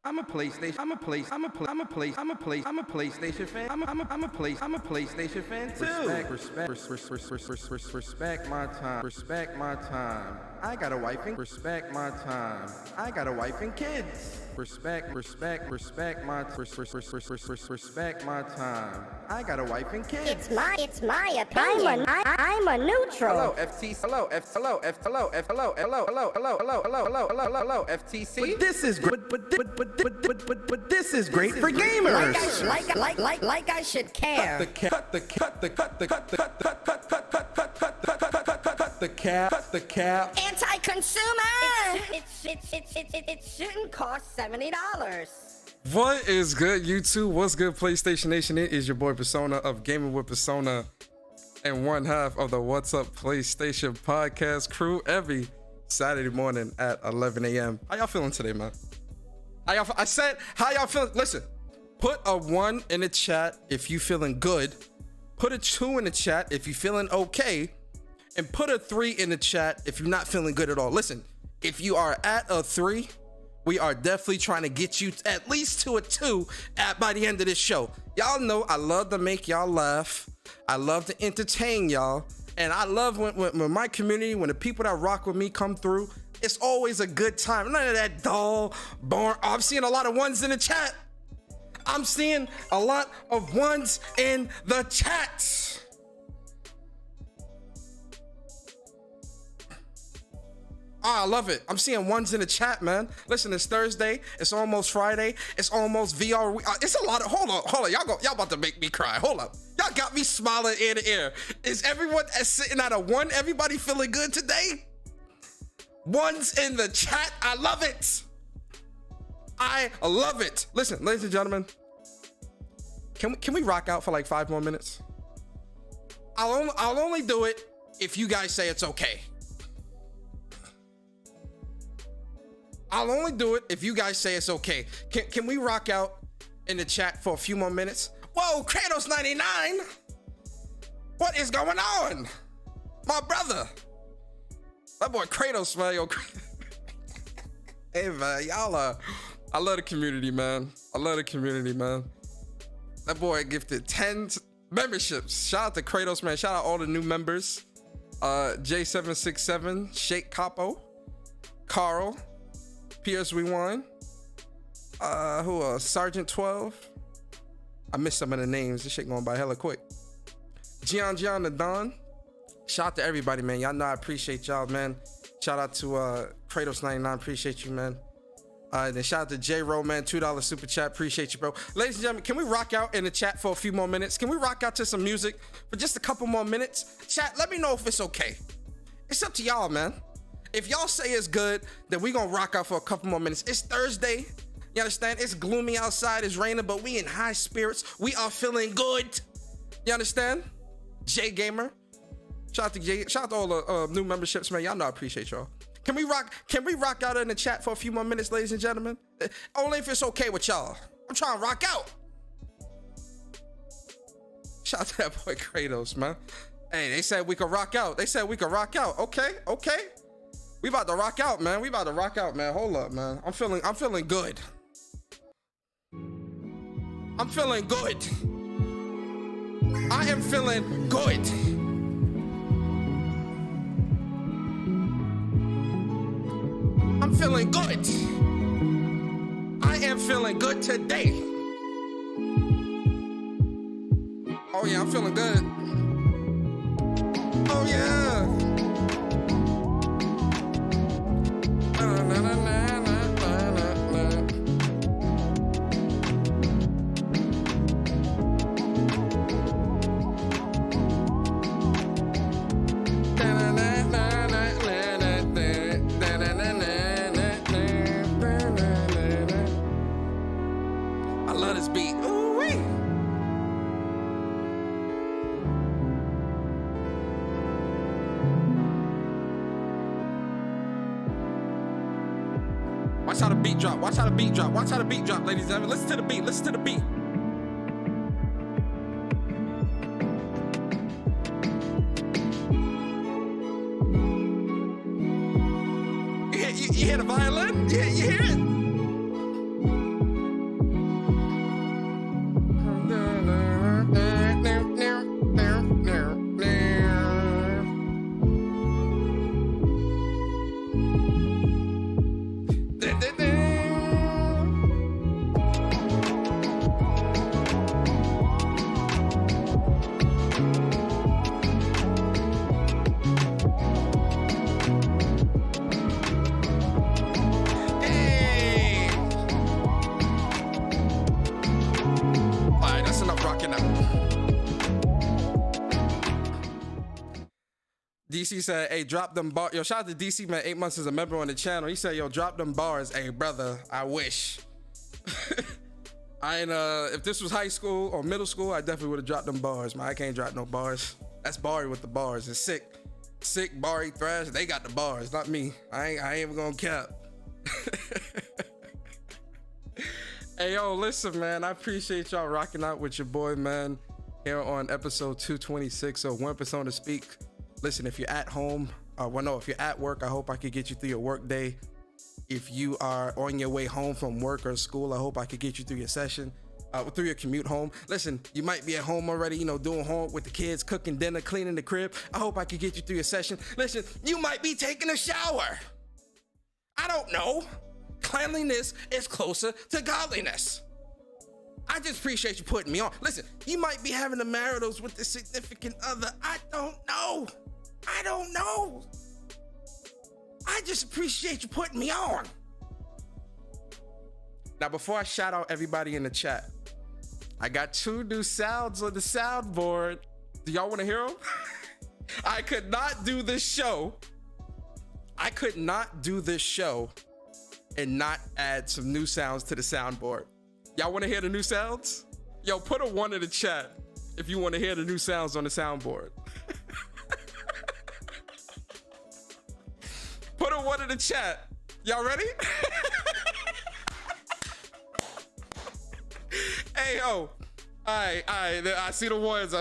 I'm a PlayStation. I'm a PlayStation fan. I'm a PlayStation fan too. Respect my time. Respect my time. I got a wife and respect my time. I got a wife and kids. Respect my time. I got a wife and kids. It's my opinion. I'm a neutral. Hello FTC. But this is great. But this is great for gamers. Like I should care. Cut the cap. Anti-consumer. It shouldn't cost $70. What is good, YouTube? What's good, PlayStation Nation? It is your boy Persona of Gaming with Persona and one half of the What's Up PlayStation podcast crew every Saturday morning at 11 a.m. How y'all feeling today, man? I said, how y'all feeling? Listen, put a 1 in the chat if you feeling good. Put a 2 in the chat if you feeling okay. And put a 3 in the chat if you're not feeling good at all. Listen, if you are at a 3, we are definitely trying to get you at least to a 2 by the end of this show. Y'all know I love to make y'all laugh. I love to entertain y'all. And I love when my community, when the people that rock with me come through, it's always a good time. None of that dull, boring. I'm seeing a lot of 1s in the chat. I'm seeing a lot of 1s in the chat. I love it. I'm seeing 1s in the chat, man. Listen, it's Thursday. It's almost Friday. It's almost VR. It's a lot of. Hold on. Y'all about to make me cry. Hold up. Y'all got me smiling ear to ear. Is everyone sitting at a 1? Everybody feeling good today? 1s in the chat. I love it. I love it. Listen, ladies and gentlemen. Can we rock out for like 5 more minutes? I'll only do it if you guys say it's okay. I'll only do it if you guys say it's okay. Can we rock out in the chat for a few more minutes? Whoa, Kratos99! What is going on? My brother. That boy Kratos, man. Yo. Hey, man, y'all I love the community, man. I love the community, man. That boy gifted 10 memberships. Shout out to Kratos, man. Shout out all the new members. J767, Shake Capo, Carl, Pierce Rewind, who else? Sergeant 12. I missed some of the names. This shit going by hella quick. Gian the Don. Shout out to everybody, man. Y'all know I appreciate y'all, man. Shout out to Kratos99. Appreciate you, man. Then shout out to J-Ro, man. $2 super chat. Appreciate you, bro. Ladies and gentlemen, can we rock out in the chat for a few more minutes? Can we rock out to some music for just a couple more minutes? Chat, let me know if it's okay. It's up to y'all, man. If y'all say it's good, then we gonna rock out for a couple more minutes. It's Thursday. You understand? It's gloomy outside. It's raining, but we in high spirits. We are feeling good. You understand? J Gamer. Shout out to Jay. Shout out to all the new memberships, man. Y'all know I appreciate y'all. Can we rock out in the chat for a few more minutes, ladies and gentlemen? Only if it's okay with y'all. I'm trying to rock out. Shout out to that boy Kratos, man. Hey, they said we could rock out. Okay. We about to rock out, man. Hold up, man. I'm feeling good. I'm feeling good. I am feeling good. I'm feeling good. I am feeling good today. Oh yeah, I'm feeling good. Oh yeah. I love this beat. Ooh-wee. Watch how the beat drop. Watch how the beat drop. Watch how the beat drop, ladies and gentlemen. Listen to the beat. Listen to the beat. You hear the violin? You hear it? DC said, hey, drop them bars. Yo, shout out to DC, man. 8 months as a member on the channel. He said, yo, drop them bars. Hey, brother, I wish. If this was high school or middle school, I definitely would have dropped them bars, man. I can't drop no bars. That's Barry with the bars. It's sick, Barry, Thrash. They got the bars, not me. I ain't even gonna cap. Hey, yo, listen, man. I appreciate y'all rocking out with your boy, man, here on episode 226 of One Persona Speak. Listen, if you're at home, if you're at work, I hope I could get you through your work day. If you are on your way home from work or school, I hope I could get you through your session, through your commute home. Listen, you might be at home already, doing homework with the kids, cooking dinner, cleaning the crib. I hope I could get you through your session. Listen, you might be taking a shower. I don't know. Cleanliness is closer to godliness. I just appreciate you putting me on. Listen, you might be having the maritals with the significant other. I don't know. I just appreciate you putting me on. Now, before I shout out everybody in the chat, I got 2 new sounds on the soundboard. Do y'all want to hear them? I could not do this show and not add some new sounds to the soundboard. Y'all want to hear the new sounds? Yo, put a 1 in the chat if you want to hear the new sounds on the soundboard. Put a 1 in the chat. Y'all ready? Hey, yo. All right. I see the ones.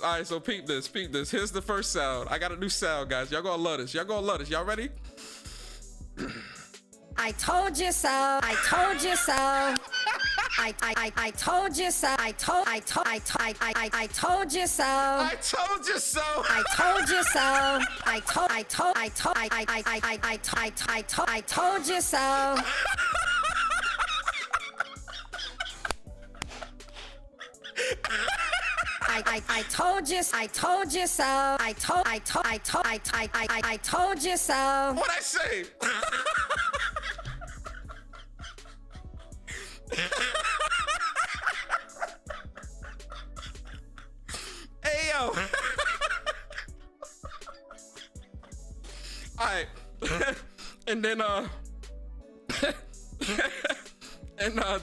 All right, so peep this. Here's the first sound. I got a new sound, guys. Y'all gonna love this. Y'all ready? I told you so. I told you so. I told you so. I told you so. I told you so. I told you so. I told you so. I told you so. What'd I say? Hey, yo. All right. And then,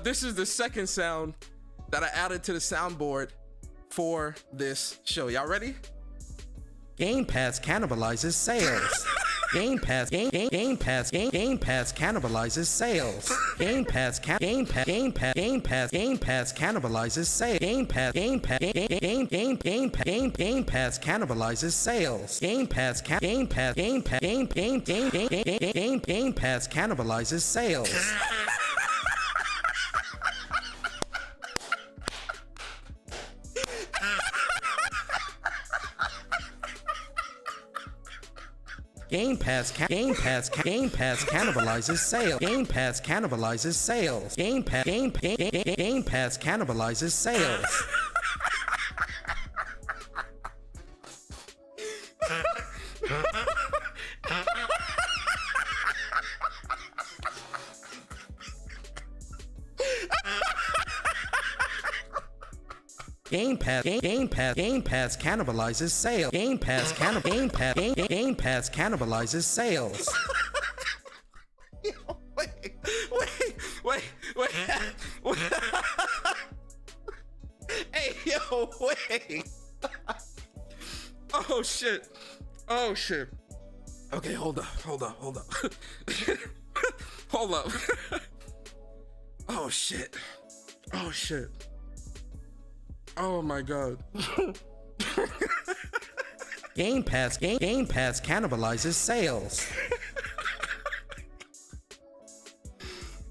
this is the second sound that I added to the soundboard for this show. Y'all ready? GamePass cannibalizes sales. GamePass cannibalizes sales. GamePass cannibalizes sales. GamePass cannibalizes sales. GamePass cannibalizes sales. GamePass cannibalizes sales. GamePass cannibalizes sales. GamePass cannibalizes sales. GamePass cannibalizes sales. GamePass cannibalizes sales. Wait. Hey, yo, wait. Oh shit. Okay, hold up. Hold up. Oh shit. Oh my god. GamePass cannibalizes sales.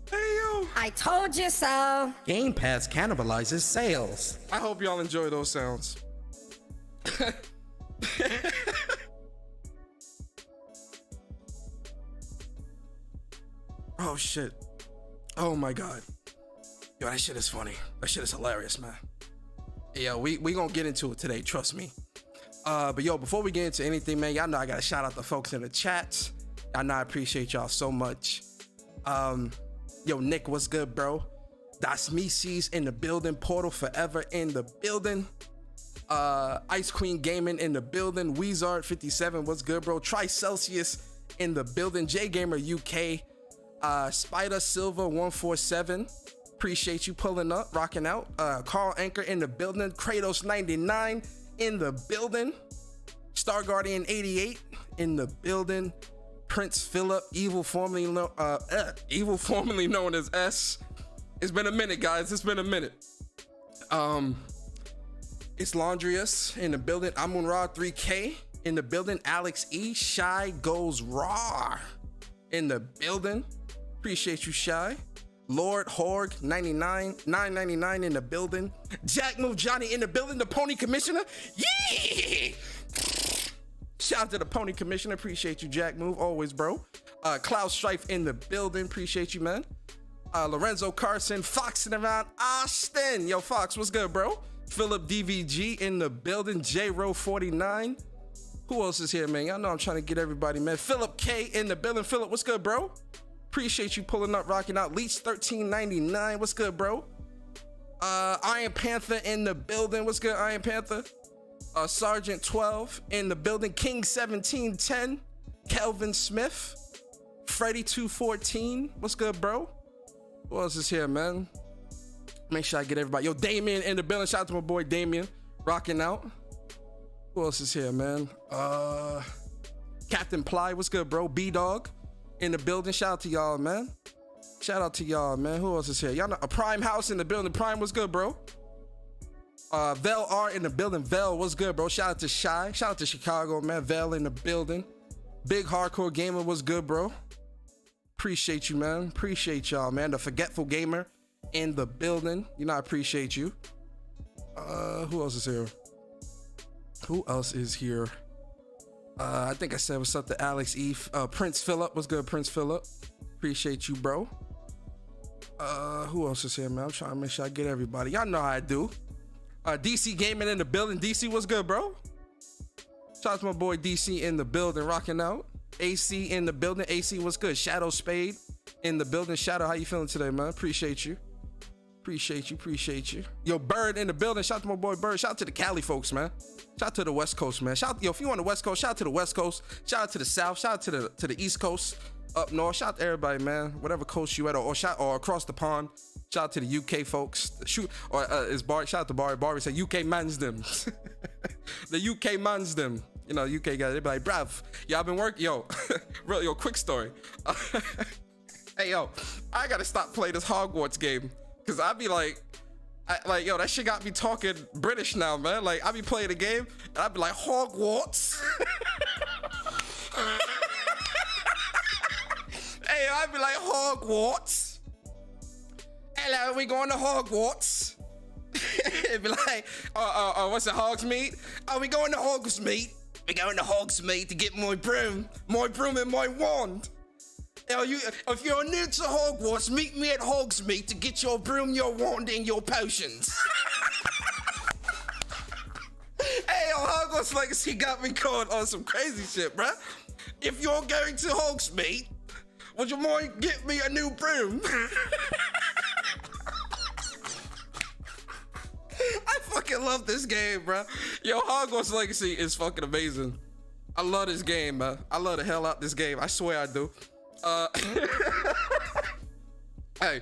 Hey yo. I told you so. GamePass cannibalizes sales. I hope y'all enjoy those sounds. Oh shit. Oh my god. Yo, that shit is funny. That shit is hilarious, man. Yeah, we gonna get into it today, trust me. But yo, before we get into anything, man, y'all know I gotta shout out the folks in the chats. I know I appreciate y'all so much. Yo, Nick, what's good, bro? Das Mises in the building. Portal Forever in the building. Ice Queen Gaming in the building. Weezard57, what's good, bro? Tri Celsius in the building. J Gamer UK. Spider Silver 147. Appreciate you pulling up, rocking out. Carl Anchor in the building. Kratos 99 in the building. Star Guardian 88 in the building. Prince Philip, evil formerly known as S. It's been a minute, guys. It's been a minute. It's Laundrius in the building. Amun-Ra 3K in the building. Alex E. Shy Goes Raw in the building. Appreciate you, Shy. Lord Horg 999 in the building. Jack Move Johnny in the building. The Pony Commissioner. Yeah! Shout out to the Pony Commissioner. Appreciate you, Jack Move. Always, bro. Cloud Strife in the building. Appreciate you, man. Lorenzo Carson. Foxing around Austin. Yo, Fox, what's good, bro? Philip DVG in the building. J-Ro 49. Who else is here, man? Y'all know I'm trying to get everybody, man. Philip K in the building. Philip, what's good, bro? Appreciate you pulling up, rocking out. Leech 1399. What's good, bro? Iron Panther in the building. What's good, Iron Panther? Sergeant 12 in the building. King 1710. Kelvin Smith. Freddy 214. What's good, bro? Who else is here, man? Make sure I get everybody. Yo, Damien in the building. Shout out to my boy Damien. Rocking out. Who else is here, man? Captain Ply. What's good, bro? B-Dog in the building. Shout out to y'all, man. Shout out to y'all, man. Who else is here? Y'all know a Prime House in the building. Prime, what's good, bro? Vel R in the building. Vel, what's good, bro? Shout out to Shy. Shout out to Chicago, man. Vel in the building. Big Hardcore Gamer, what's good, bro? Appreciate you, man. Appreciate y'all, man. The Forgetful Gamer in the building. You know, I appreciate you. Who else is here? Who else is here? I think I said what's up to Alex E. Prince Philip, what's good, Prince Philip? Appreciate you, bro. Who else is here, man? I'm trying to make sure I get everybody. Y'all know how I do. DC Gaming in the building. DC, what's good, bro? Shout out to my boy DC in the building, rocking out. AC in the building. AC, what's good? Shadow Spade in the building. Shadow, how you feeling today, man? Appreciate you. Appreciate you. Yo, Bird in the building. Shout out to my boy Bird. Shout out to the Cali folks, man. Shout out to the West Coast, man. Yo, if you on the West Coast, shout out to the West Coast. Shout out to the South. Shout out to the East Coast, up north. Shout out to everybody, man. Whatever coast you at, or across the pond. Shout out to the UK folks. Shoot, or is Barry? Shout out to Barry. Barry said UK mans them. The UK mans them. You know, UK guys. They be like, bruv, y'all been working. Yo, yo, quick story. Hey, yo, I gotta stop playing this Hogwarts game. Cause I be like, yo, that shit got me talking British now, man. Like, I be playing the game, and I be like, Hogwarts. Hey, I be like, Hogwarts. Hello, we going to Hogwarts. It be like, what's it, Hogsmeade? Oh, we going to Hogsmeade. We going to Hogsmeade to get my broom and my wand. If you're new to Hogwarts, meet me at Hogsmeade to get your broom, your wand, and your potions. Hey, yo, Hogwarts Legacy got me going on some crazy shit, bruh. If you're going to Hogsmeade, would you mind get me a new broom? I fucking love this game, bruh. Yo, Hogwarts Legacy is fucking amazing. I love this game, man. I love the hell out this game. I swear I do. Hey,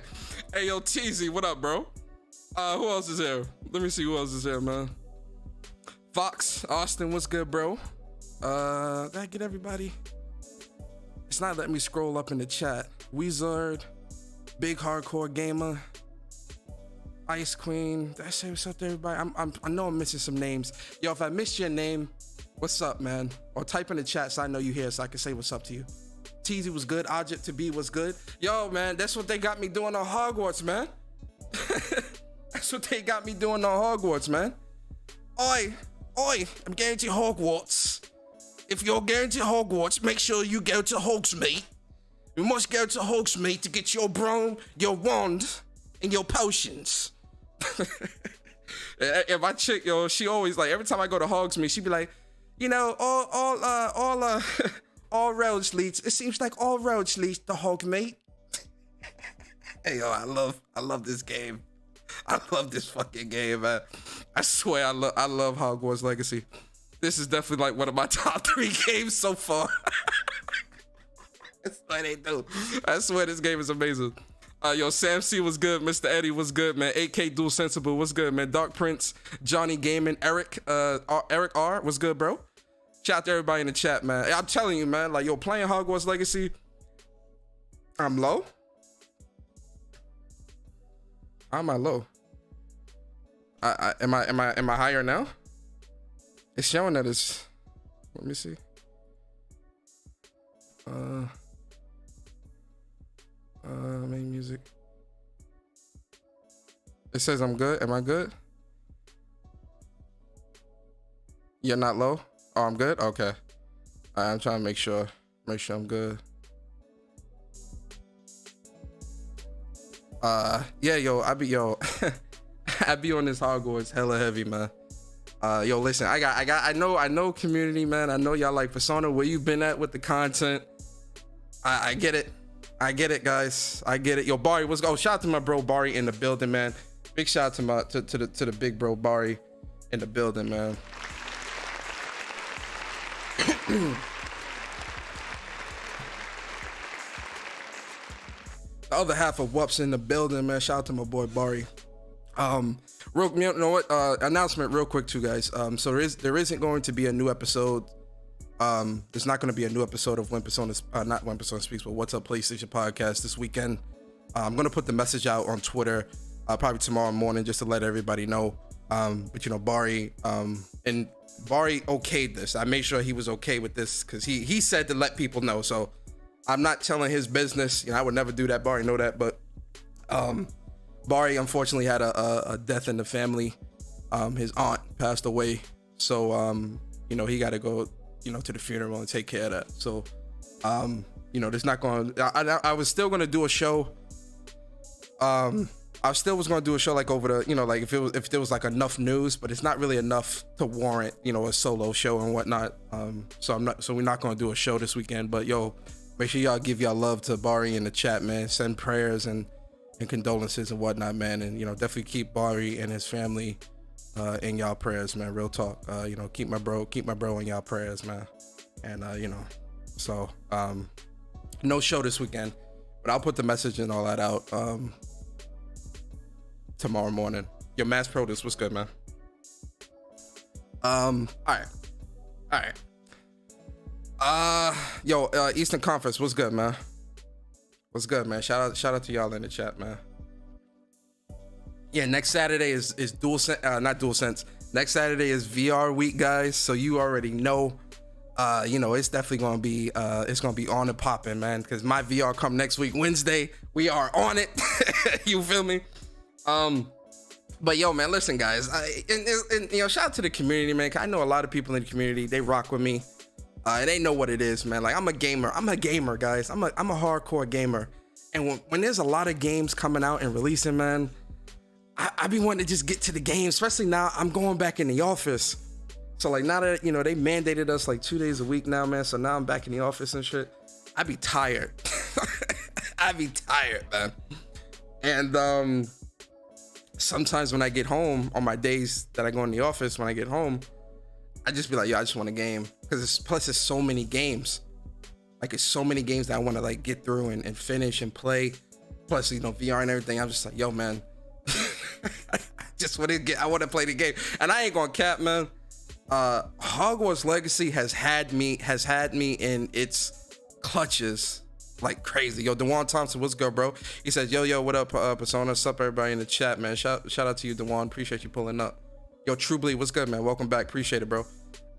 yo, TZ, what up, bro? Who else is here? Let me see who else is here, man. Fox, Austin, what's good, bro? Did I get everybody? It's not letting me scroll up in the chat. Weezard, Big Hardcore Gamer, Ice Queen. Did I say what's up to everybody? I know I'm missing some names. Yo, if I missed your name, what's up, man? Or type in the chat so I know you here so I can say what's up to you. TZ was good. Object to be was good. Yo, man, that's what they got me doing on Hogwarts, man. That's what they got me doing on Hogwarts, man. Oi, I'm going to Hogwarts. If you're going to Hogwarts, make sure you go to Hogsmeade. You must go to Hogsmeade to get your broom, your wand, and your potions. And my chick, yo, she always like, every time I go to Hogsmeade, she be like, you know, all roads leads. It seems like all roads leads to Hogsmeade. Hey, yo, I love this game. I love this fucking game, man. I swear I love Hogwarts Legacy. This is definitely like one of my top 3 games so far. That's what they do. I swear this game is amazing. Yo, Sam C was good. Mr. Eddie was good, man. 8K Dual Sensible was good, man. Dark Prince, Johnny Gaming, Eric R was good, bro. Shout out to everybody in the chat, man. I'm telling you, man, like, yo, playing Hogwarts Legacy, I'm low. How am I low? Am I higher now? It's showing that it's, let me see. Main music. It says I'm good. Am I good? You're not low? Oh, I'm good? Okay. I'm trying to make sure I'm good. Yeah, yo, I be on this Hogwarts hella heavy, man. Yo, listen, I know community, man. I know y'all like Persona. Where you been at with the content? I get it. I get it, guys. I get it. Yo, Bari, what's go? Shout out to my bro Bari in the building, man. Big shout out to the big bro Bari in the building, man. The other half of Wup's in the building, man. Shout out to my boy Bari. You know what? Announcement real quick too, guys. So there isn't going to be a new episode. There's not going to be a new episode of When Persona, not When Persona Speaks, but What's Up PlayStation podcast this weekend. I'm going to put the message out on Twitter probably tomorrow morning just to let everybody know. But you know, Bari okayed this. I made sure he was okay with this because he said to let people know. So I'm not telling his business. You know, I would never do that. Bari know that. But Bari unfortunately had a death in the family. His aunt passed away. So you know, he got to go, you know, to the funeral and take care of that. So you know, there's not going. I was still going to do a show. I still was going to do a show like over the, you know, like if there was like enough news, but it's not really enough to warrant, you know, a solo show and whatnot. So we're not going to do a show this weekend. But yo, make sure y'all give y'all love to Bari in the chat, man. Send prayers and condolences and whatnot, man. And you know, definitely keep Bari and his family in y'all prayers, man. Real talk. You know, keep my bro in y'all prayers, man. And you know, so no show this weekend, but I'll put the message and all that out tomorrow morning. Your Mass Produce, what's good, man? All right. Yo, Eastern Conference, what's good, man? What's good, man? Shout out to y'all in the chat, man. Yeah, next Saturday is not DualSense. Next Saturday is VR week, guys. So you already know. You know, it's definitely gonna be on and popping, man. Because my VR come next week, Wednesday. We are on it. You feel me? But yo, man, listen, guys. And you know, shout out to the community, man. 'Cause I know a lot of people in the community. They rock with me. And they know what it is, man. Like I'm a gamer, guys. I'm a hardcore gamer. And when there's a lot of games coming out and releasing, man, I be wanting to just get to the game. Especially now, I'm going back in the office. So like now that, you know, they mandated us like 2 days a week now, man. So now I'm back in the office and shit. I be tired. I be tired, man. And sometimes when I get home on my days that I go in the office, when I get home, I just be like, yo, I just want a game. Because it's so many games. Like it's so many games that I want to like get through and finish and play. Plus, you know, VR and everything. I'm just like, yo, man. I want to play the game. And I ain't gonna cap, man. Hogwarts Legacy has had me in its clutches like crazy. Yo, DeJuan Thompson, what's good, bro? He says, yo, what up, Persona? What's up, everybody in the chat, man? Shout out to you, DeJuan. Appreciate you pulling up. Yo, True Bleed, what's good, man? Welcome back. Appreciate it, bro.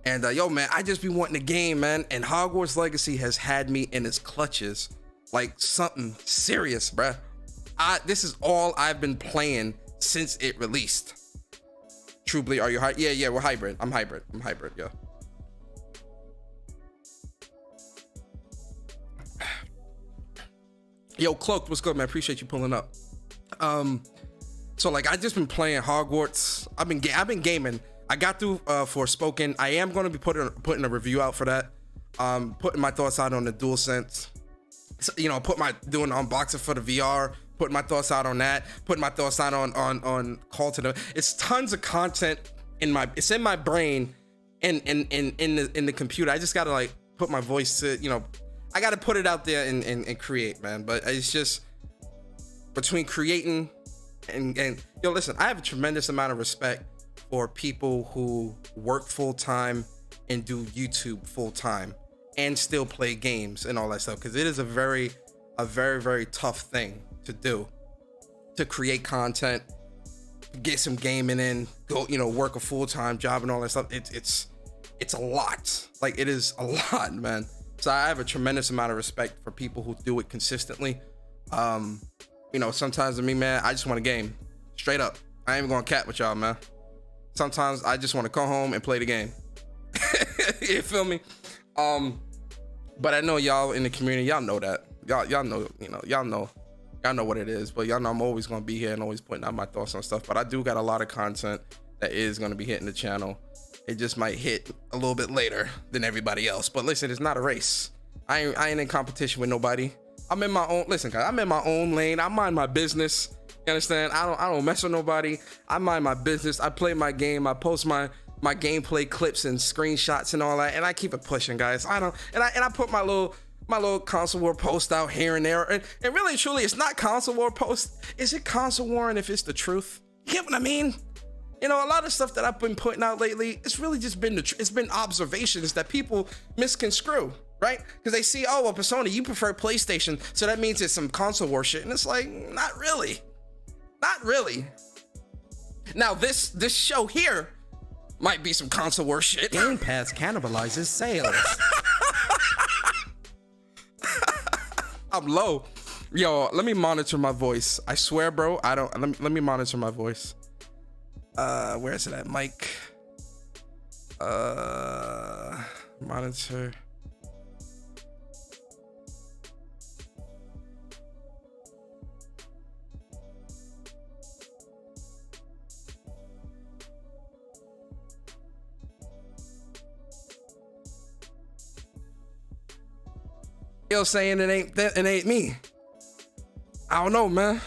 And yo, man, I just be wanting a game, man. And Hogwarts Legacy has had me in its clutches like something serious, bruh. This is all I've been playing since it released. True Bleed, are you hybrid? Yeah, we're hybrid. I'm hybrid, yeah. Yo, Cloaked, what's good, man? Appreciate you pulling up. So like I just been playing Hogwarts. I've been gaming. I got through Forspoken. I am going to be putting a review out for that. Putting my thoughts out on the DualSense. So, you know, doing the unboxing for the VR putting my thoughts out on that, putting my thoughts out on Call to the. It's tons of content it's in my brain and in the computer. I just gotta like put my voice to, you know, I gotta put it out there and create, man. But it's just between creating and yo, listen, I have a tremendous amount of respect for people who work full time and do YouTube full time and still play games and all that stuff, because it is a very tough thing to do, to create content, get some gaming in, go, you know, work a full-time job and all that stuff. It's a lot. Like, it is a lot, man. So I have a tremendous amount of respect for people who do it consistently. You know, sometimes to me, man, I just want a game. Straight up. I ain't even gonna cat with y'all, man. Sometimes I just want to come home and play the game. You feel me? But I know y'all in the community, y'all know that. Y'all know, you know, y'all know what it is. But y'all know I'm always gonna be here and always putting out my thoughts on stuff. But I do got a lot of content that is gonna be hitting the channel. It just might hit a little bit later than everybody else. But listen, it's not a race. I ain't in competition with nobody. I'm in my own, listen, guys, I'm in my own lane. I mind my business. You understand? I don't mess with nobody. I mind my business. I play my game. I post my gameplay clips and screenshots and all that, and I keep it pushing, guys. I put my little console war post out here and there, and really truly, it's not console war post. Is it console warring if it's the truth? You get what I mean? You know, a lot of stuff that I've been putting out lately, it's really just been it's been observations that people misconstrue, right? Because they see, oh, well, Persona, you prefer PlayStation, so that means it's some console war shit, and it's like, not really. Now this show here might be some console war shit. Game Pass cannibalizes sales. I'm low. Yo, let me monitor my voice. I swear, bro, I don't. Let me monitor my voice. Where is it at, Mike? Monitor. Yo, saying it ain't me. I don't know, man.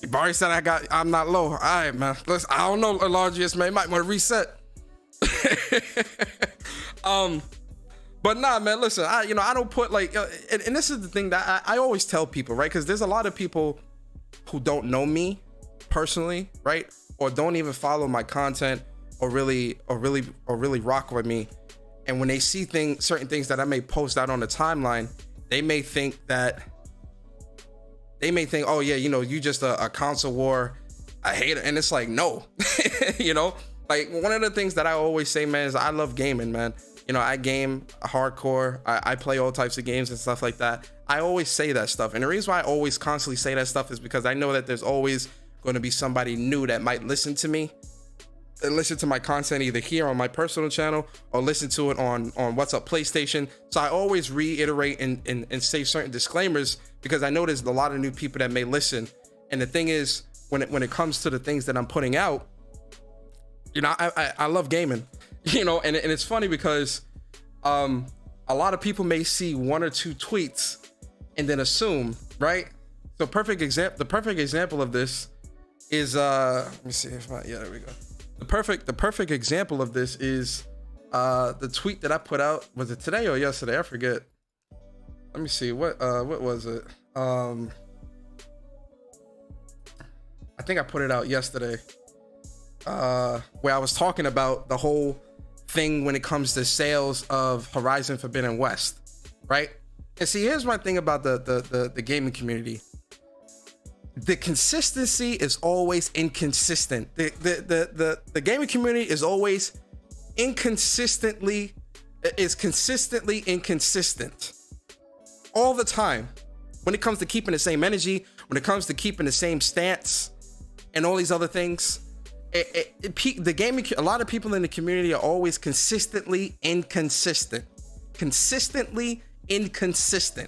Barry said I'm not low. All right, man. Listen, I don't know, Largiest, man. Might want to reset. But nah, man, listen, I don't put like, and this is the thing that I always tell people, right? Because there's a lot of people who don't know me personally, right? Or don't even follow my content or really rock with me. And when they see certain things that I may post out on the timeline, they may think, oh yeah, you know, you just a console war, a hater. And it's like, no, you know, like one of the things that I always say, man, is I love gaming, man. You know, I game hardcore. I play all types of games and stuff like that. I always say that stuff. And the reason why I always constantly say that stuff is because I know that there's always going to be somebody new that might listen to me and listen to my content either here on my personal channel or listen to it on What's Up PlayStation. So I always reiterate and say certain disclaimers because I know there's a lot of new people that may listen. And the thing is, when it comes to the things that I'm putting out, you know, I love gaming, you know, and it's funny because a lot of people may see one or two tweets and then assume, right? So the perfect example of this is let me see if there we go. The perfect example of this is the tweet that I put out. Was it today or yesterday? I forget. Let me see, what was it? I think I put it out yesterday, where I was talking about the whole thing when it comes to sales of Horizon Forbidden West, right? And see, here's my thing about the gaming community. The consistency is always inconsistent. The gaming community is always consistently inconsistent all the time when it comes to keeping the same energy, when it comes to keeping the same stance and all these other things. The gaming, a lot of people in the community are always consistently inconsistent.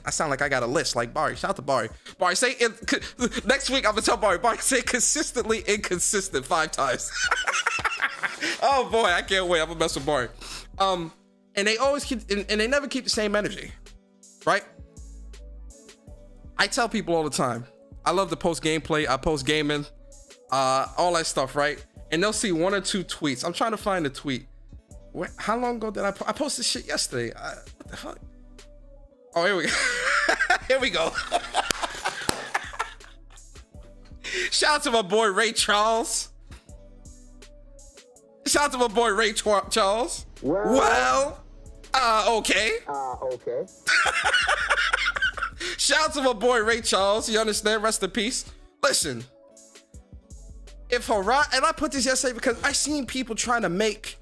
I sound like I got a list like Barry. Shout out to Barry. Barry, say it next week. I'm gonna tell Barry. Barry, say consistently inconsistent 5 times. Oh boy, I can't wait. I'm gonna mess with Barry. And they always keep, and they never keep the same energy, right? I tell people all the time, I love to post gameplay, I post gaming, all that stuff, right? And they'll see 1 or 2 tweets. I'm trying to find the tweet. How long ago did I posted shit yesterday? What the fuck? Oh, here we go. Here we go. Shout out to my boy Ray Charles. Shout out to my boy Ray Charles. Okay. Okay. Shout out to my boy Ray Charles. You understand? Rest in peace. Listen, if Horizon, and I put this yesterday because I seen people trying to make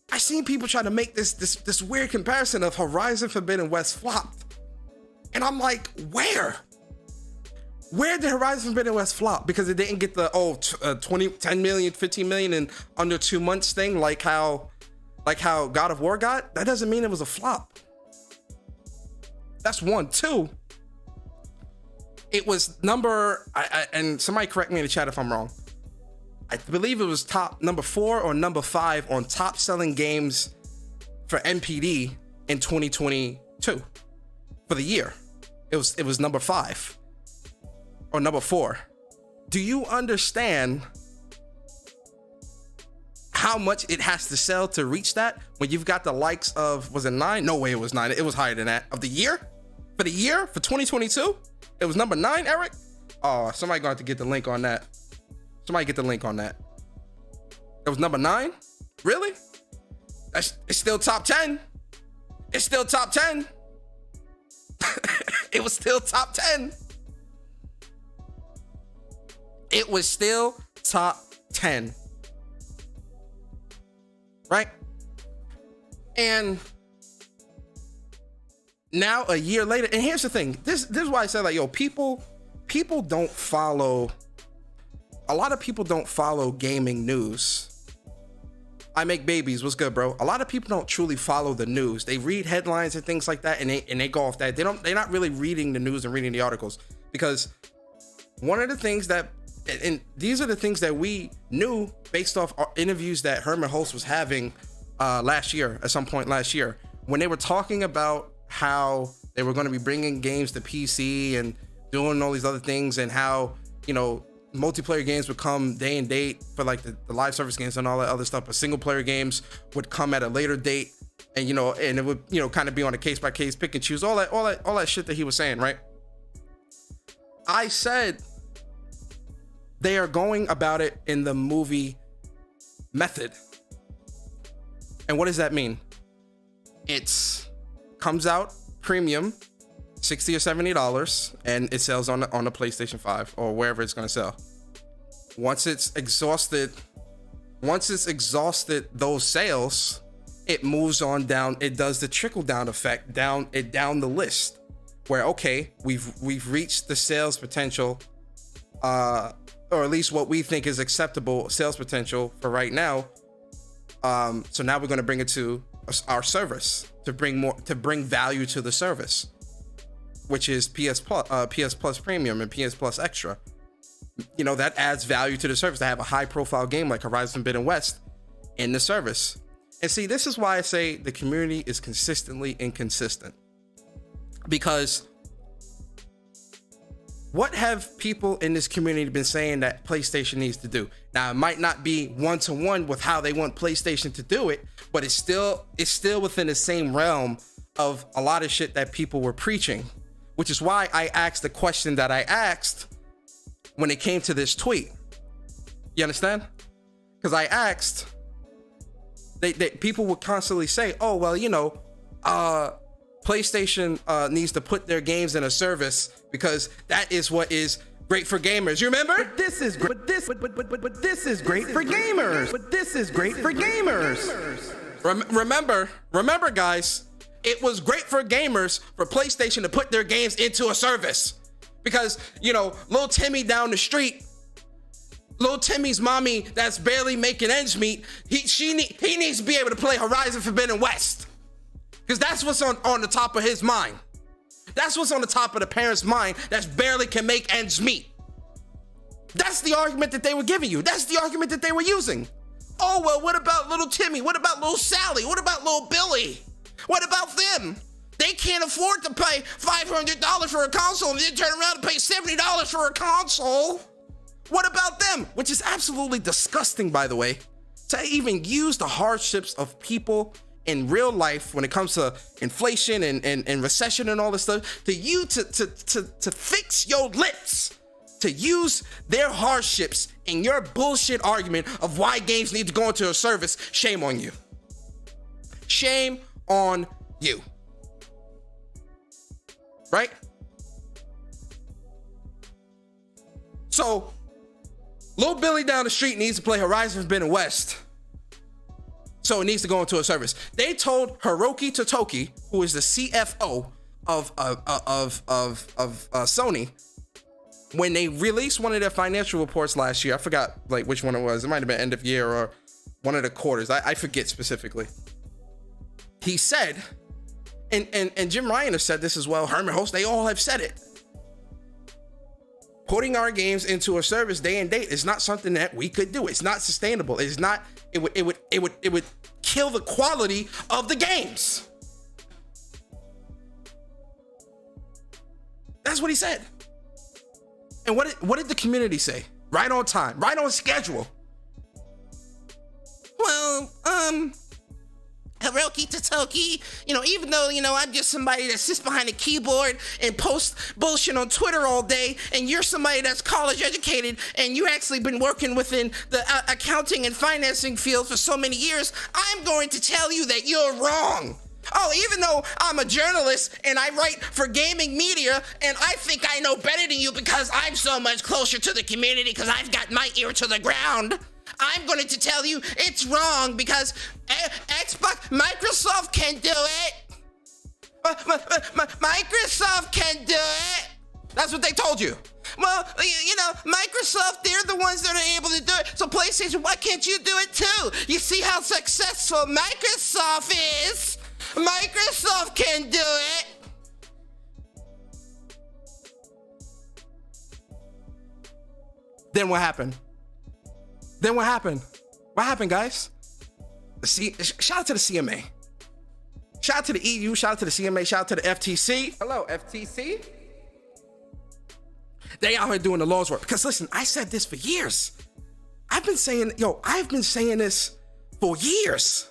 this weird comparison of Horizon Forbidden West flopped, and I'm like, where did Horizon Forbidden West flop? Because it didn't get the 10 million, 15 million in under 2 months thing, like how God of War got. That doesn't mean it was a flop. That's 1. 2, it was and somebody correct me in the chat if I'm wrong. I believe it was number 4 or number 5 on top selling games for NPD in 2022 for the year. It was number 5 or number 4. Do you understand how much it has to sell to reach that when you've got the likes of, was it 9? No way it was 9. It was higher than that. Of the year? For the year? For 2022? It was number 9, Eric? Oh, somebody going to have to get the link on that. Somebody get the link on that. It was number 9? Really? It's still top 10. It's still top 10. It was still top 10. It was still top 10. Right? And now a year later, and here's the thing. This is why I said, like, yo, people don't follow. A lot of people don't follow gaming news. I make babies. What's good, bro? A lot of people don't truly follow the news. They read headlines and things like that, and they go off that. They're not really reading the news and reading the articles, because one of the things that, and these are the things that we knew based off our interviews that Herman Holtz was having last year, at some point last year, when they were talking about how they were going to be bringing games to PC and doing all these other things, and how, you know, multiplayer games would come day and date for like the live service games and all that other stuff, but single player games would come at a later date, and and it would, kind of be on a case by case, pick and choose, all that shit that he was saying, right? I said they are going about it in the movie method. And what does that mean? It's comes out premium, $60 or $70, and it sells on the PlayStation 5 or wherever it's going to sell. Once it's exhausted those sales, it moves on down. It does the trickle down effect down the list, where, okay, we've reached the sales potential, or at least what we think is acceptable sales potential for right now. So now we're going to bring it to our service to bring value to the service, which is PS Plus Premium and PS Plus Extra. That adds value to the service to have a high profile game like Horizon Forbidden West in the service. And see, this is why I say the community is consistently inconsistent, because what have people in this community been saying that PlayStation needs to do? Now, it might not be one-to-one with how they want PlayStation to do it, but it's still within the same realm of a lot of shit that people were preaching, which is why I asked the question that I asked when it came to this tweet. You understand? Because I asked, they people would constantly say, oh, well, PlayStation needs to put their games in a service because that is what is great for gamers. You remember? But this is great for gamers. But this is great for gamers. Remember, guys, it was great for gamers for PlayStation to put their games into a service, because little Timmy down the street, little Timmy's mommy that's barely making ends meet, he needs to be able to play Horizon Forbidden West, because that's what's on the top of his mind. That's what's on the top of the parent's mind that's barely can make ends meet. That's the argument that they were giving you. That's the argument that they were using. Oh, well, what about little Timmy? What about little Sally? What about little Billy? What about them? they can't afford to pay $500 for a console and then turn around and pay $70 for a console. What about them? Which is absolutely disgusting, by the way, to even use the hardships of people in real life when it comes to inflation and recession and all this stuff, to fix your lips, to use their hardships in your bullshit argument of why games need to go into a service. Shame on you. Shame on you. Right? So, Lil Billy down the street needs to play Horizon Forbidden West. So it needs to go into a service. They told Hiroki Totoki, who is the CFO of Sony, when they released one of their financial reports last year. I forgot like which one it was. It might have been end of year or one of the quarters. I forget specifically. He said, and Jim Ryan has said this as well. Herman Host, they all have said it. Putting our games into a service day and date is not something that we could do. It's not sustainable. It's not. It would kill the quality of the games. That's what he said. And what did the community say? Right on time, right on schedule. Well, Hiroki Totoki, even though, I'm just somebody that sits behind a keyboard and posts bullshit on Twitter all day, and you're somebody that's college educated, and you actually been working within the accounting and financing field for so many years, I'm going to tell you that you're wrong. Oh, even though I'm a journalist and I write for gaming media, and I think I know better than you because I'm so much closer to the community because I've got my ear to the ground, I'm going to tell you it's wrong because Microsoft can do it. Microsoft can do it. That's what they told you. Well, Microsoft, they're the ones that are able to do it. So PlayStation, why can't you do it too? You see how successful Microsoft is? Microsoft can do it. Then what happened? What happened, guys? Shout out to the CMA. Shout out to the EU. Shout out to the CMA. Shout out to the FTC. Hello, FTC. They out here doing the Lord's work. Because listen, I said this for years. I've been saying this for years.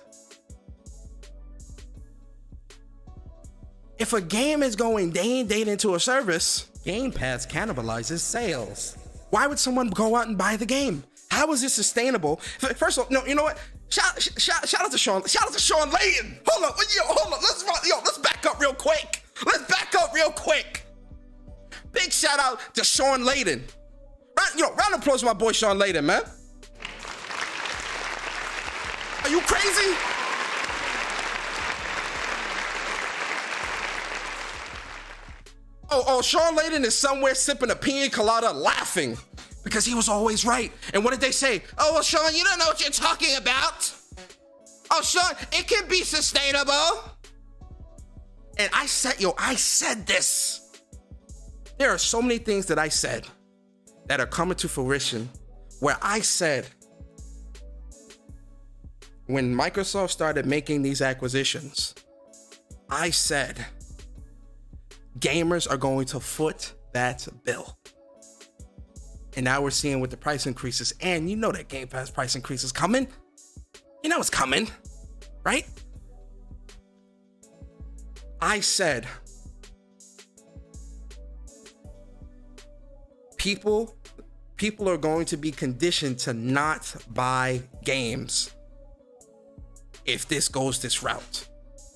If a game is going day and date into a service, GamePass cannibalizes sales. why would someone go out and buy the game? How is this sustainable? First of all, no, you know what? Shout out to Sean. Shout out to Sean Layden. Hold on. Let's back up real quick. Big shout out to Sean Layden. Round of applause for my boy Sean Layden, man. Are you crazy? Oh, Sean Layden is somewhere sipping a pina colada laughing because he was always right. And what did they say? Oh, well, Sean, you don't know what you're talking about. Oh, Sean, it can be sustainable. And I said this. There are so many things that I said that are coming to fruition where I said, when Microsoft started making these acquisitions, I said, gamers are going to foot that bill. And now we're seeing with the price increases, and you know that Game Pass price increase is coming. You know it's coming, right? I said, people are going to be conditioned to not buy games if this goes this route,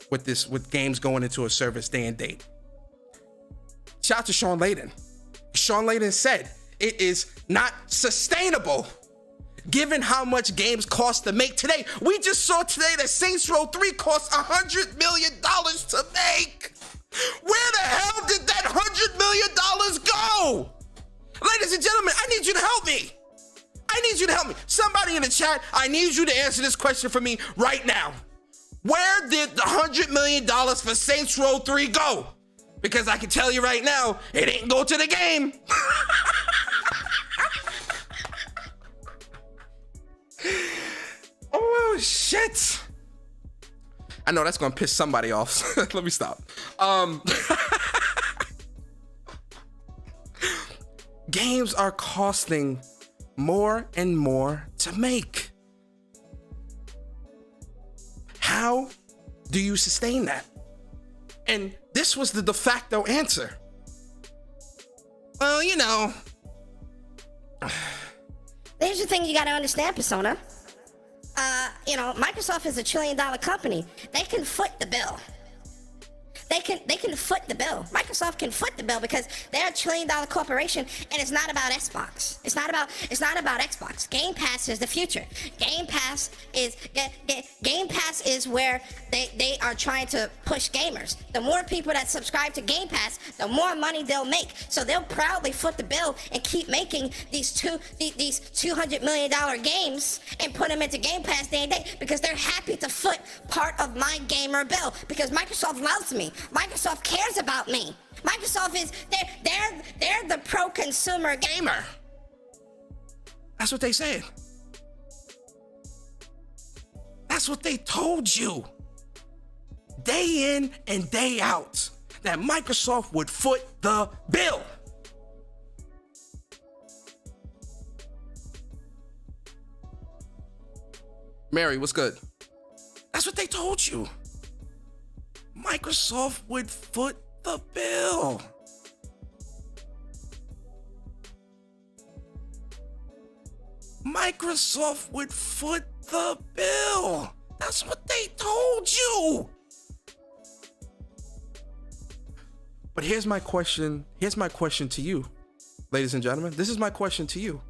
with games going into a service day and date. Shout out to Sean Layden. Sean Layden said it is not sustainable given how much games cost to make today. We just saw today that Saints Row 3 cost $100 million to make. Where the hell did that $100 million go? Ladies and gentlemen, I need you to help me. Somebody in the chat, I need you to answer this question for me right now. Where did the $100 million for Saints Row 3 go? Because I can tell you right now, it ain't go to the game. Oh, shit. I know that's gonna piss somebody off. Let me stop. Games are costing more and more to make. How do you sustain that? And this was the de facto answer. Well, you know. Here's the thing you gotta understand, Persona. Microsoft is $1 trillion company. They can foot the bill. They can foot the bill. Microsoft can foot the bill because they're $1 trillion corporation, and it's not about Xbox. It's not about Xbox. Game Pass is the future. Game Pass is where they are trying to push gamers. The more people that subscribe to Game Pass, the more money they'll make. So they'll proudly foot the bill and keep making these $200 million games and put them into Game Pass day and day because they're happy to foot part of my gamer bill because Microsoft loves me. Microsoft cares about me. Microsoft is they're the pro-consumer gamer. That's what they said. That's what they told you. Day in and day out. That Microsoft would foot the bill. Mary, what's good? That's what they told you. Microsoft would foot the bill. Microsoft would foot the bill. That's what they told you. But here's my question. Here's my question to you, ladies and gentlemen. This is my question to you.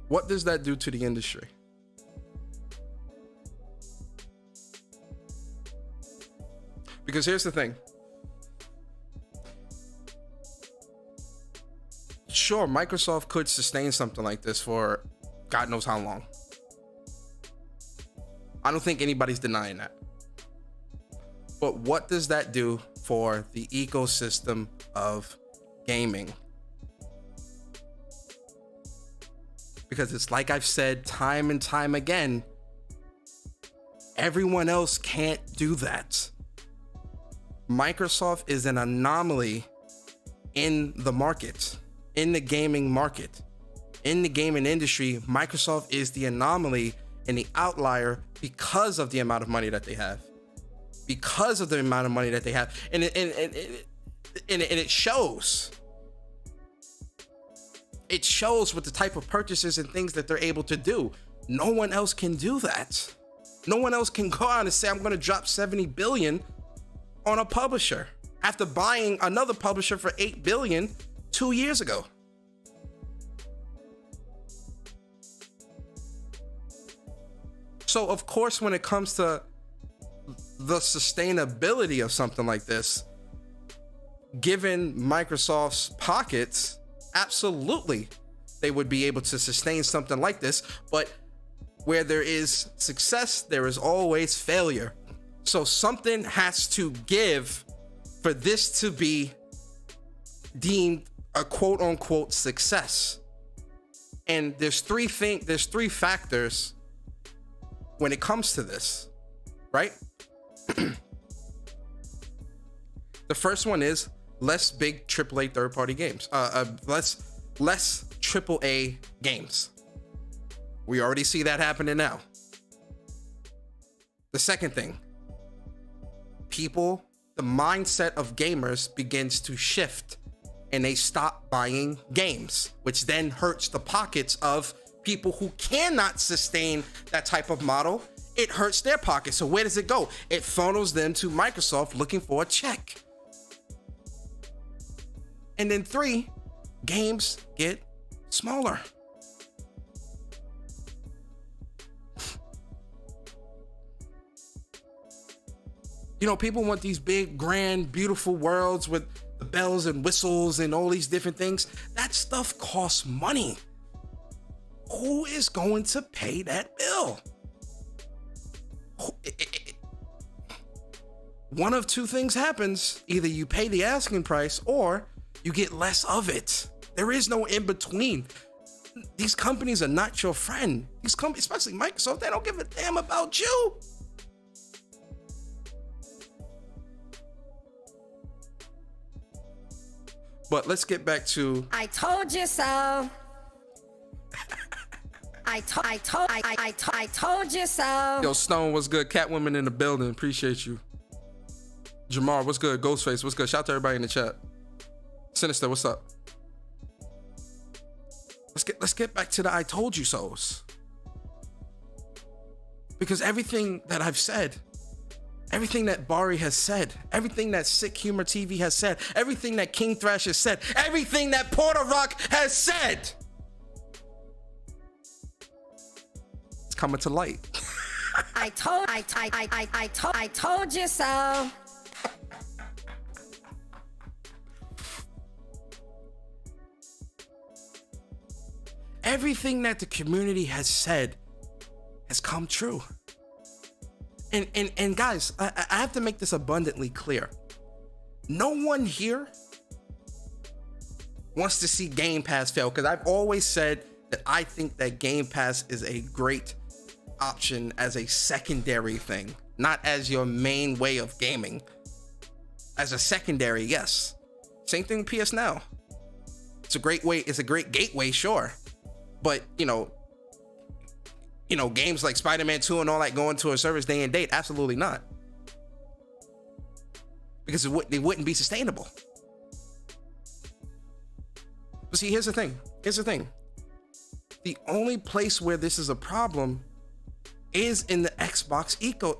What does that do to the industry? Because here's the thing. Sure, Microsoft could sustain something like this for God knows how long. I don't think anybody's denying that. But what does that do for the ecosystem of gaming? Because it's like I've said time and time again, everyone else can't do that. Microsoft is an anomaly in the market, in the gaming market, in the gaming industry. Microsoft is the anomaly and the outlier because of the amount of money that they have, because of the amount of money that they have, and it shows. It shows with the type of purchases and things that they're able to do. No one else can do that. No one else can go out and say, I'm going to drop $70 billion on a publisher after buying another publisher for $8 billion 2 years ago. So of course, when it comes to the sustainability of something like this, given Microsoft's pockets, absolutely they would be able to sustain something like this. But where there is success, there is always failure. So something has to give for this to be deemed a quote unquote success. And there's three factors when it comes to this, right? The first one is less big AAA third-party games. Less AAA games. We already see that happening now. The second thing, the mindset of gamers begins to shift and they stop buying games, which then hurts the pockets of people who cannot sustain that type of model. It hurts their pockets. So where does it go? It funnels them to Microsoft looking for a check. And then 3, games get smaller. You know, people want these big, grand, beautiful worlds with the bells and whistles and all these different things. That stuff costs money. Who is going to pay that bill? One of two things happens. Either you pay the asking price or you get less of it. There is no in between. these companies are not your friend. These companies, especially Microsoft, they don't give a damn about you. But let's get back to I told you so. I told you so. Yo, Stone, what's good? Catwoman in the building. Appreciate you. Jamar, what's good? Ghostface, what's good? Shout out to everybody in the chat. Sinister, what's up? Let's get back to the I told you so's. Because everything that I've said, everything that Bari has said, everything that Sick Humor TV has said, everything that King Thrash has said, everything that Porter Rock has said, it's coming to light. I told you so. Everything that the community has said has come true. And guys, I have to make this abundantly clear. No one here wants to see Game Pass fail, because I've always said that I think that Game Pass is a great option as a secondary thing, not as your main way of gaming. As a secondary, yes. Same thing with PS Now. It's a great way, it's a great gateway, sure. But, you know, games like Spider-Man 2 and all that going to a service day and date, absolutely not. Because they wouldn't be sustainable. But see, here's the thing. The only place where this is a problem is in the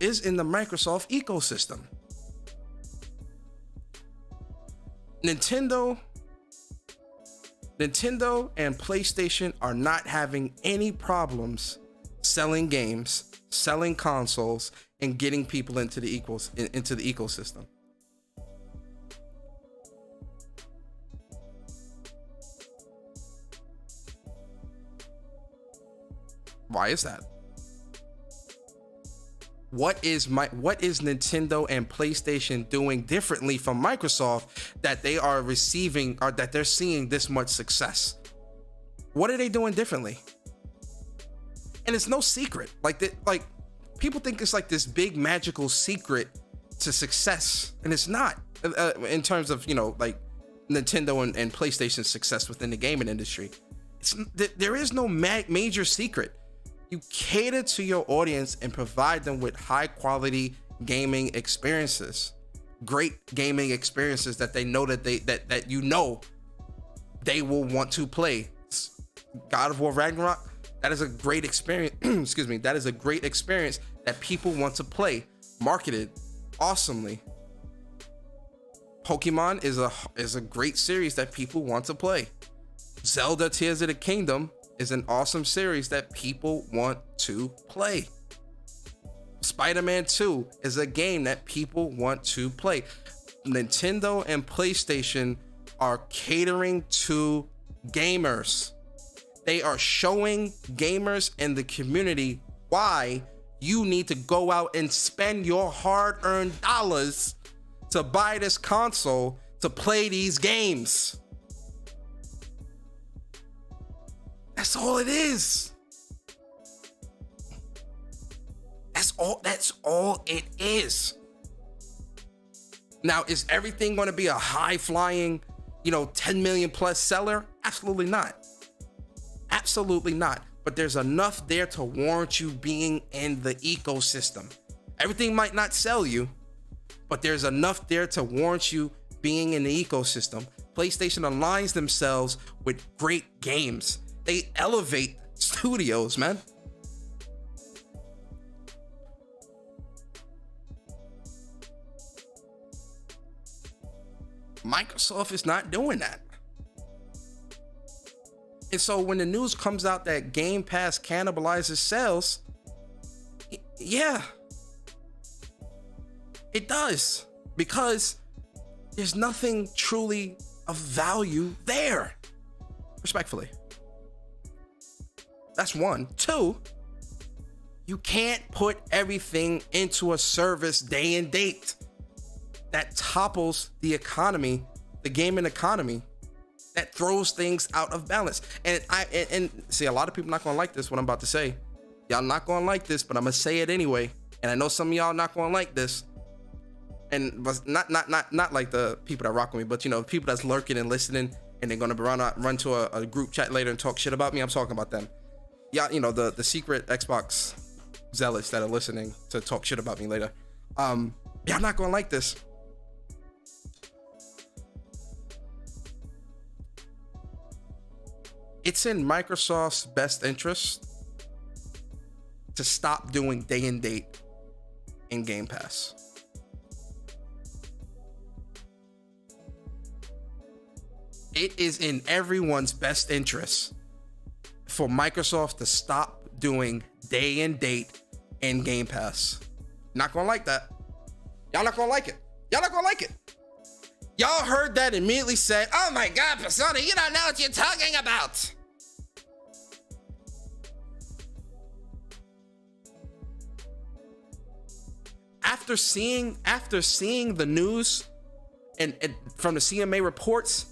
is in the Microsoft ecosystem. Nintendo and PlayStation are not having any problems selling games, selling consoles, and getting people into the ecosystem. Why is that? What is Nintendo and PlayStation doing differently from Microsoft that they are receiving, or that they're seeing this much success? What are they doing differently? And it's no secret. Like people think it's like this big magical secret to success, and it's not. In terms of, like Nintendo and PlayStation's success within the gaming industry, there is no major secret. You cater to your audience and provide them with high quality gaming experiences, great gaming experiences that they know that they will want to play. God of War Ragnarok, that is a great experience. Excuse me, that is a great experience that people want to play, marketed awesomely. Pokemon is a great series that people want to play. Zelda Tears of the Kingdom is an awesome series that people want to play. Spider-Man 2 is a game that people want to play. Nintendo and PlayStation are catering to gamers. They are showing gamers and the community why you need to go out and spend your hard-earned dollars to buy this console to play these games. That's all it is. That's all it is. Now, is everything going to be a high-flying, 10 million plus seller? Absolutely not. Absolutely not. But there's enough there to warrant you being in the ecosystem. Everything might not sell you, but there's enough there to warrant you being in the ecosystem. PlayStation aligns themselves with great games. They elevate studios, man. Microsoft is not doing that. And so when the news comes out that Game Pass cannibalizes sales, yeah, it does. Because there's nothing truly of value there. Respectfully. That's one. Two, you can't put everything into a service day and date that topples the economy, the gaming economy. that throws things out of balance. And and see, a lot of people not gonna like this, what I'm about to say. Y'all not gonna like this, but I'm gonna say it anyway. And I know some of y'all not gonna like this. And not like the people that rock with me, but you know, people that's lurking and listening, and they're gonna run to a group chat later and talk shit about me. I'm talking about them. Yeah, you know, the secret Xbox zealots that are listening to talk shit about me later. Y'all not gonna like this. It's in Microsoft's best interest to stop doing day and date in Game Pass. It is in everyone's best interest for Microsoft to stop doing day and date in Game Pass. Not gonna like that. Y'all not gonna like it. Y'all not gonna like it. Y'all heard that and immediately said, oh my God, Persona, you don't know what you're talking about. After seeing the news and from the CMA reports,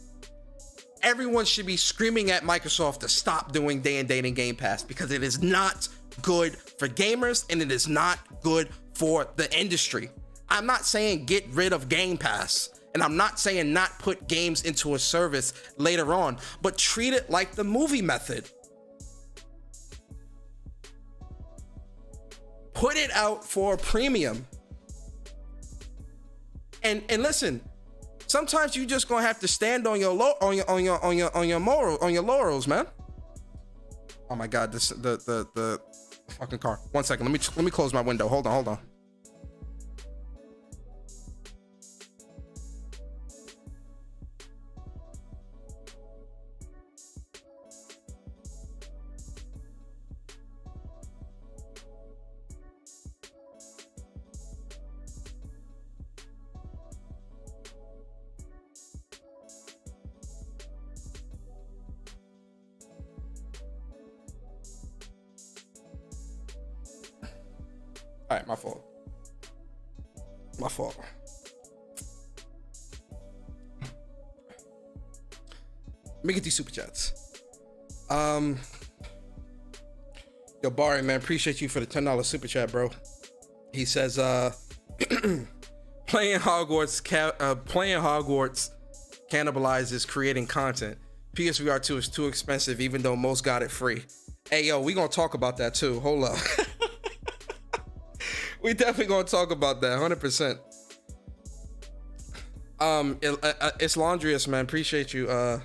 everyone should be screaming at Microsoft to stop doing day and date in Game Pass, because it is not good for gamers and it is not good for the industry. I'm not saying get rid of Game Pass, and I'm not saying not put games into a service later on, but treat it like the movie method. Put it out for a premium. And listen, sometimes you just gonna have to stand on your laurels, man. Oh my God, this the fucking car. 1 second, let me close my window. Hold on. All right, my fault. Let me get these super chats. Yo, Barry, man, appreciate you for the $10 super chat, bro. He says, playing Hogwarts cannibalizes creating content. PSVR 2 is too expensive, even though most got it free. Hey, yo, we gonna talk about that too. Hold up. We definitely gonna talk about that 100%. It's Laundrius, man. Appreciate you for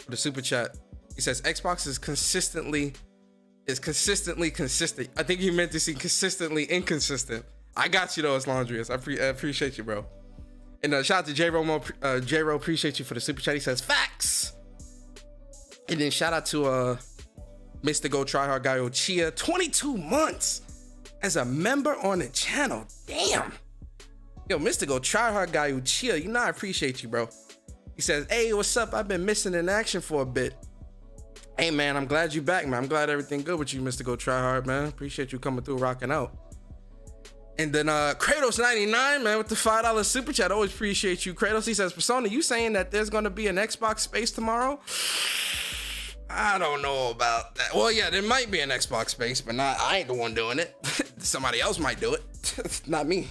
the super chat. He says Xbox is consistently consistent. I think he meant to see consistently inconsistent. I got you though, it's Laundrius. I appreciate you, bro. And shout out to J-Ro. J-Ro, appreciate you for the super chat. He says facts. And then shout out to Mr. Go Tryhard Guy Ochia, 22 months as a member on the channel. Damn. Yo, Mr. Go Tryhard Guy Uchia, you know I appreciate you, bro. He says, hey, what's up? I've been missing in action for a bit. Hey, man, I'm glad you back, man. I'm glad everything good with you, Mr. Go Tryhard, man. Appreciate you coming through, rocking out. And then Kratos99, man, with the $5 super chat. Always appreciate you, Kratos. He says, Persona, you saying that there's going to be an Xbox space tomorrow? I don't know about that. Well, yeah, there might be an Xbox space, but I ain't the one doing it. Somebody else might do it. Not me.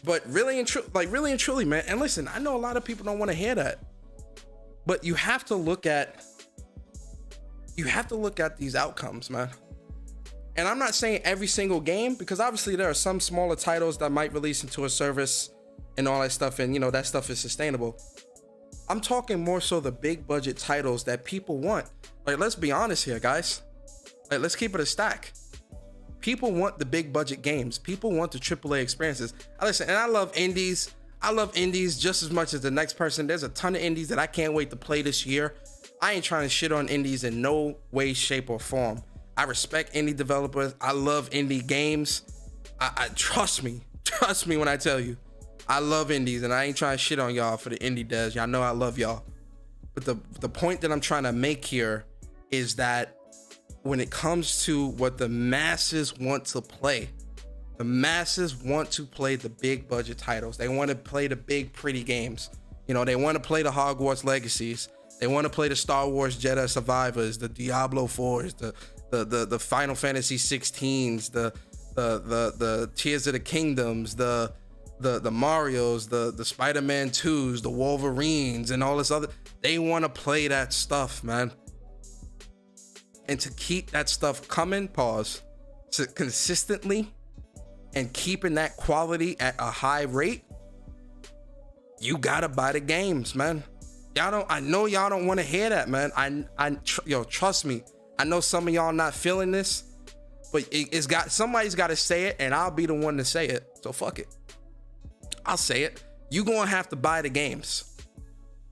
But really and truly, man. And listen, I know a lot of people don't want to hear that, but you have to look at these outcomes, man. And I'm not saying every single game, because obviously there are some smaller titles that might release into a service and all that stuff, and you know that stuff is sustainable. I'm talking more so the big budget titles that people want. Like, let's be honest here, guys. Like, let's keep it a stack. People want the big budget games. People want the AAA experiences. Listen, and I love indies. I love indies just as much as the next person. There's a ton of indies that I can't wait to play this year. I ain't trying to shit on indies in no way, shape, or form. I respect indie developers. I love indie games. I trust me when I tell you. I love indies, and I ain't trying to shit on y'all for the indie devs. Y'all know I love y'all. But the point that I'm trying to make here is that when it comes to what the masses want to play, the masses want to play the big budget titles. They want to play the big pretty games. You know, they want to play the Hogwarts Legacies. They want to play the Star Wars Jedi Survivors, the Diablo 4s, the Final Fantasy 16s, the Tears of the Kingdoms, the Marios, the Spider-Man 2s, the Wolverines, and all this other. They want to play that stuff, man. And to keep that stuff coming, to consistently and keeping that quality at a high rate, you gotta buy the games, man. I know y'all don't want to hear that, man. Trust me. I know some of y'all not feeling this, but somebody's got to say it, and I'll be the one to say it. So fuck it. I'll say it. You gonna have to buy the games.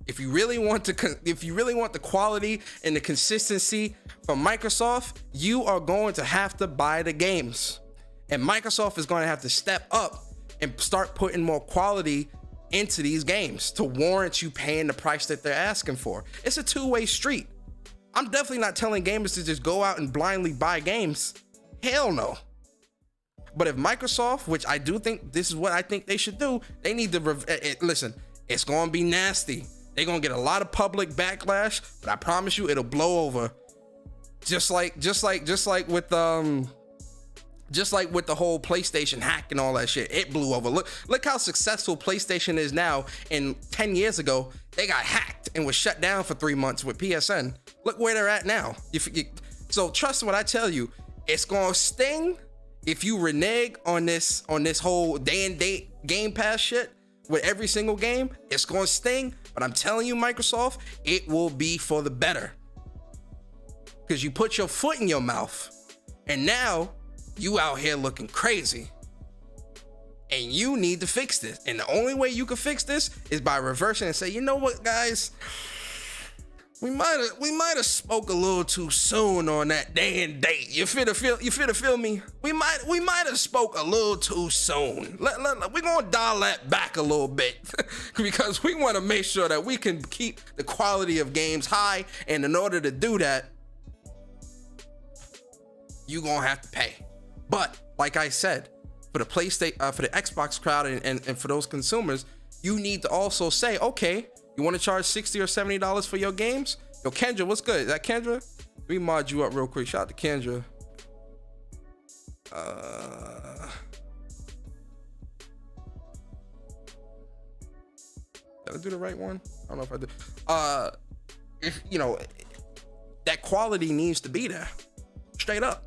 If you really want the quality and the consistency from Microsoft, you are going to have to buy the games. And Microsoft is going to have to step up and start putting more quality into these games to warrant you paying the price that they're asking for. It's a two-way street. I'm definitely not telling gamers to just go out and blindly buy games. Hell no. But if Microsoft, which I do think this is what I think they should do, they need to listen, it's going to be nasty. They're going to get a lot of public backlash, but I promise you it'll blow over. Just like with the whole PlayStation hack and all that shit. It blew over. Look how successful PlayStation is now. And 10 years ago, they got hacked and was shut down for 3 months with PSN. Look where they're at now. So trust what I tell you. It's gonna sting if you renege on this whole day and date Game Pass shit with every single game. It's gonna sting, but I'm telling you, Microsoft, it will be for the better. Because you put your foot in your mouth, and now you out here looking crazy. And you need to fix this. And the only way you can fix this is by reversing and say, you know what, guys? We might have spoke a little too soon on that day and date. You fit to feel me? We might have spoke a little too soon. We're gonna dial that back a little bit because we want to make sure that we can keep the quality of games high. And in order to do that, you're gonna have to pay. But like I said, for the PlayStation, for the Xbox crowd and for those consumers, you need to also say, okay, you want to charge $60 or $70 for your games? Yo, Kendra, what's good? Is that Kendra? Let me mod you up real quick. Shout out to Kendra. Did I do the right one? I don't know if I did. If you know, that quality needs to be there. Straight up.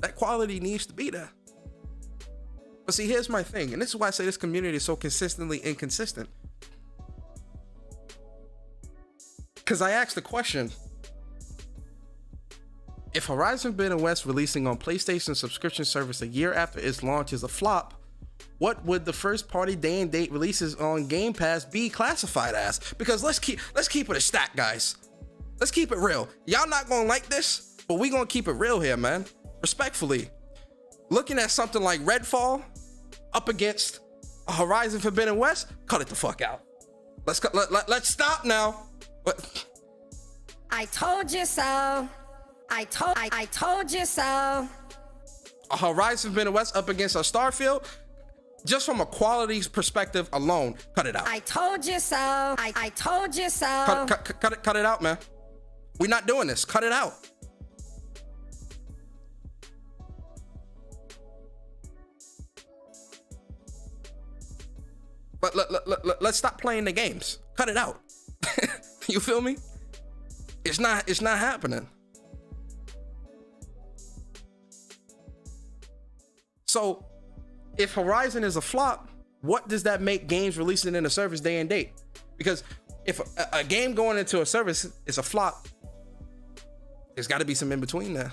That quality needs to be there. But see, here's my thing, and this is why I say this community is so consistently inconsistent. Because I asked the question, if Horizon Forbidden West releasing on PlayStation subscription service a year after its launch is a flop, what would the first party day and date releases on Game Pass be classified as? Because let's keep it a stack, guys. Let's keep it real. Y'all not gonna like this, but we gonna keep it real here, man. Respectfully. Looking at something like Redfall up against Horizon Forbidden West, cut it the fuck out. Let's stop now. I told you so. I told you so. A Horizon Forbidden West up against a Starfield, just from a quality perspective alone, cut it out. I told you so. I told you so. Cut it out, man. We're not doing this. Cut it out. But let's stop playing the games. Cut it out. You feel me? It's not happening. So if Horizon is a flop, what does that make games releasing in a service day and date? Because if a game going into a service is a flop, there's got to be some in between there.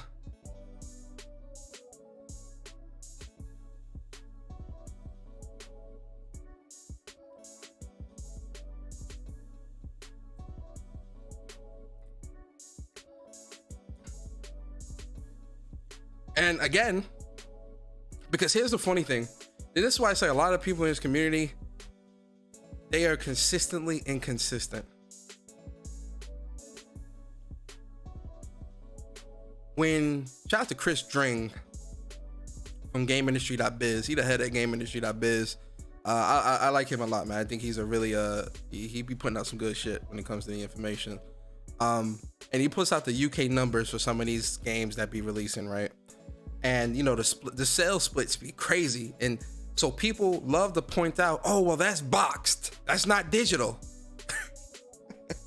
And again, because here's the funny thing, and this is why I say a lot of people in this community, they are consistently inconsistent. Shout out to Chris Dring from GameIndustry.biz. He the head at GameIndustry.biz. I like him a lot, man. I think he's a really he be putting out some good shit when it comes to the information. And he puts out the UK numbers for some of these games that be releasing, right? And you know the sales splits be crazy, and so people love to point out, oh well, that's boxed, that's not digital.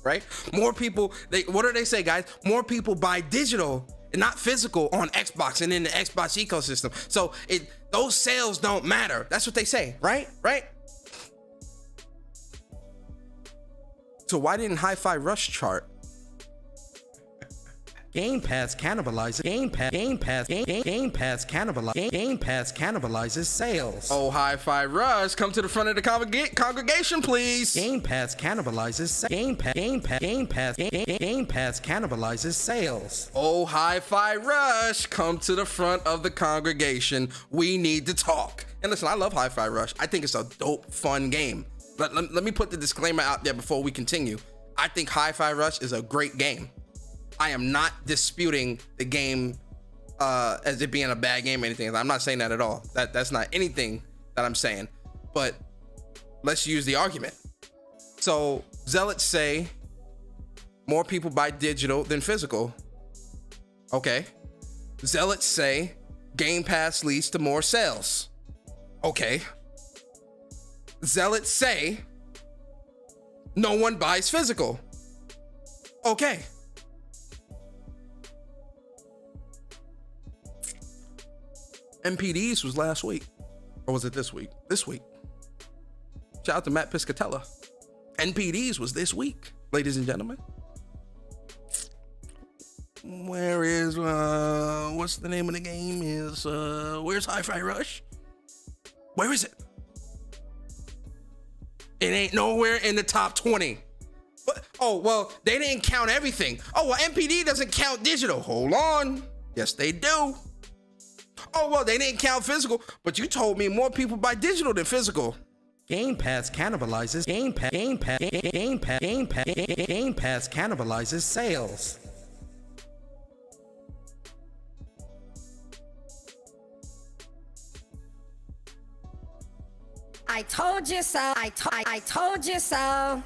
Right? More people, what do they say, guys? More people buy digital and not physical on Xbox and in the Xbox ecosystem. So those sales don't matter. That's what they say, right? Right? So why didn't Hi-Fi Rush chart? GamePass cannibalizes sales. Oh, Hi-Fi Rush, come to the front of the congregation, please. GamePass cannibalizes sales. Oh, Hi-Fi Rush, come to the front of the congregation. We need to talk. And listen, I love Hi-Fi Rush. I think it's a dope, fun game. Let me put the disclaimer out there before we continue. I think Hi-Fi Rush is a great game. I am not disputing the game as it being a bad game or anything. I'm not saying that at all. That's not anything that I'm saying. But let's use the argument. So zealots say more people buy digital than physical. Okay. Zealots say Game Pass leads to more sales. Okay. Zealots say no one buys physical. Okay. MPDs was last week. Or was it this week? This week. Shout out to Matt Piscatella. NPDs was this week, ladies and gentlemen. Where is, what's the name of the game? Where's Hi-Fi Rush? Where is it? It ain't nowhere in the top 20. But, oh, well, they didn't count everything. Oh, well, MPD doesn't count digital. Hold on. Yes, they do. Oh, well, they didn't count physical, but you told me more people buy digital than physical. GamePass cannibalizes sales. I told you so. I told you so.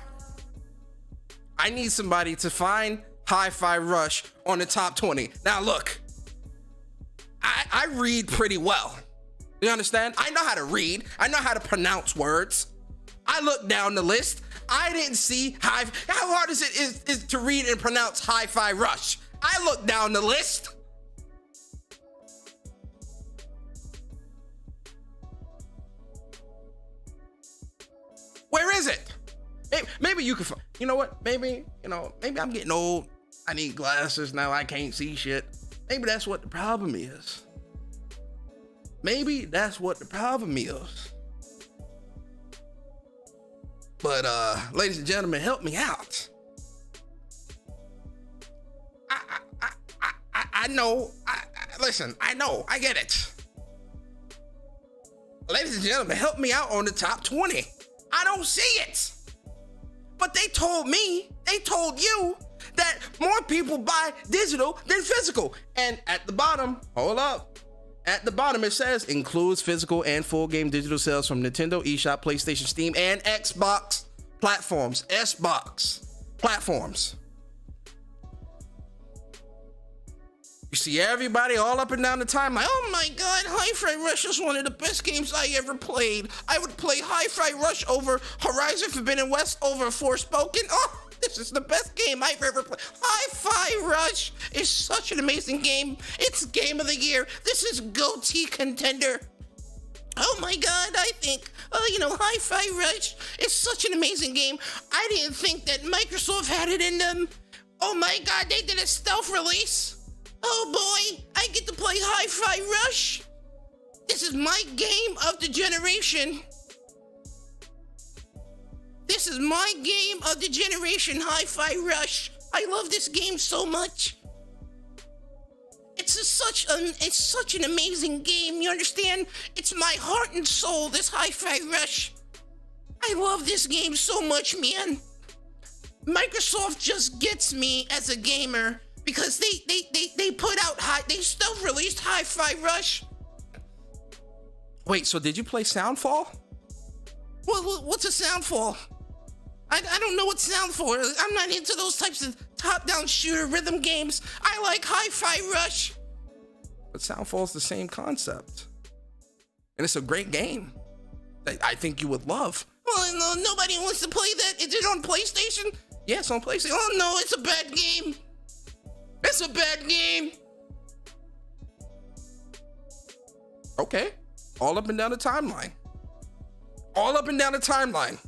I need somebody to find Hi-Fi Rush on the top 20. Now, look. I read pretty well. You understand? I know how to read. I know how to pronounce words. I looked down the list. I didn't see how hard is it to read and pronounce Hi-Fi Rush? I looked down the list. Where is it? Maybe you can find, you know what? Maybe I'm getting old. I need glasses now. I can't see shit. Maybe that's what the problem is. Maybe that's what the problem is. But ladies and gentlemen, help me out. I know. Listen, I know. I get it. Ladies and gentlemen, help me out on the top 20. I don't see it. But they told you that more people buy digital than physical. And at the bottom, hold up. At the bottom, it says includes physical and full game digital sales from Nintendo, eShop, PlayStation, Steam, and Xbox platforms. Xbox platforms. You see everybody all up and down the timeline. Like, oh my God, Hi-Fi Rush is one of the best games I ever played. I would play Hi-Fi Rush over Horizon Forbidden West over Forspoken. Oh, this is the best game I've ever played. Hi-Fi Rush is such an amazing game. It's game of the year. This is GOTY contender. Oh my God, I think, Hi-Fi Rush is such an amazing game. I didn't think that Microsoft had it in them. Oh my God, they did a stealth release. Oh boy, I get to play Hi-Fi Rush. This is my game of the generation. This is my game of the generation, Hi-Fi Rush. I love this game so much. It's such an amazing game, you understand? It's my heart and soul, this Hi-Fi Rush. I love this game so much, man. Microsoft just gets me as a gamer because they put out they self-released Hi-Fi Rush. Wait, so did you play Soundfall? What's a soundfall? I don't know what soundfall is. I'm not into those types of top-down shooter rhythm games. I like Hi-Fi Rush. But Soundfall's the same concept. And it's a great game that I think you would love. Well, no, nobody wants to play that. Is it on PlayStation? Yeah, it's on PlayStation. Oh no, it's a bad game. It's a bad game. Okay. All up and down the timeline. All up and down the timeline.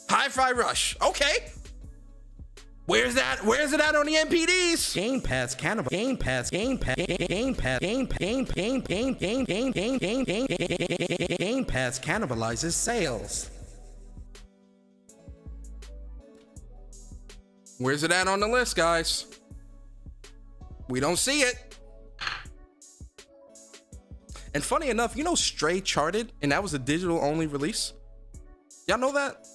Hi-Fi Rush. Okay. Where's that? Where's it at on the MPDs? Game Pass cannibal. Game Pass. Game Pass. Game Pass. Game Pass cannibalizes sales. Where's it at on the list, guys? We don't see it. And funny enough, you know Stray charted, and that was a digital-only release? Y'all know that?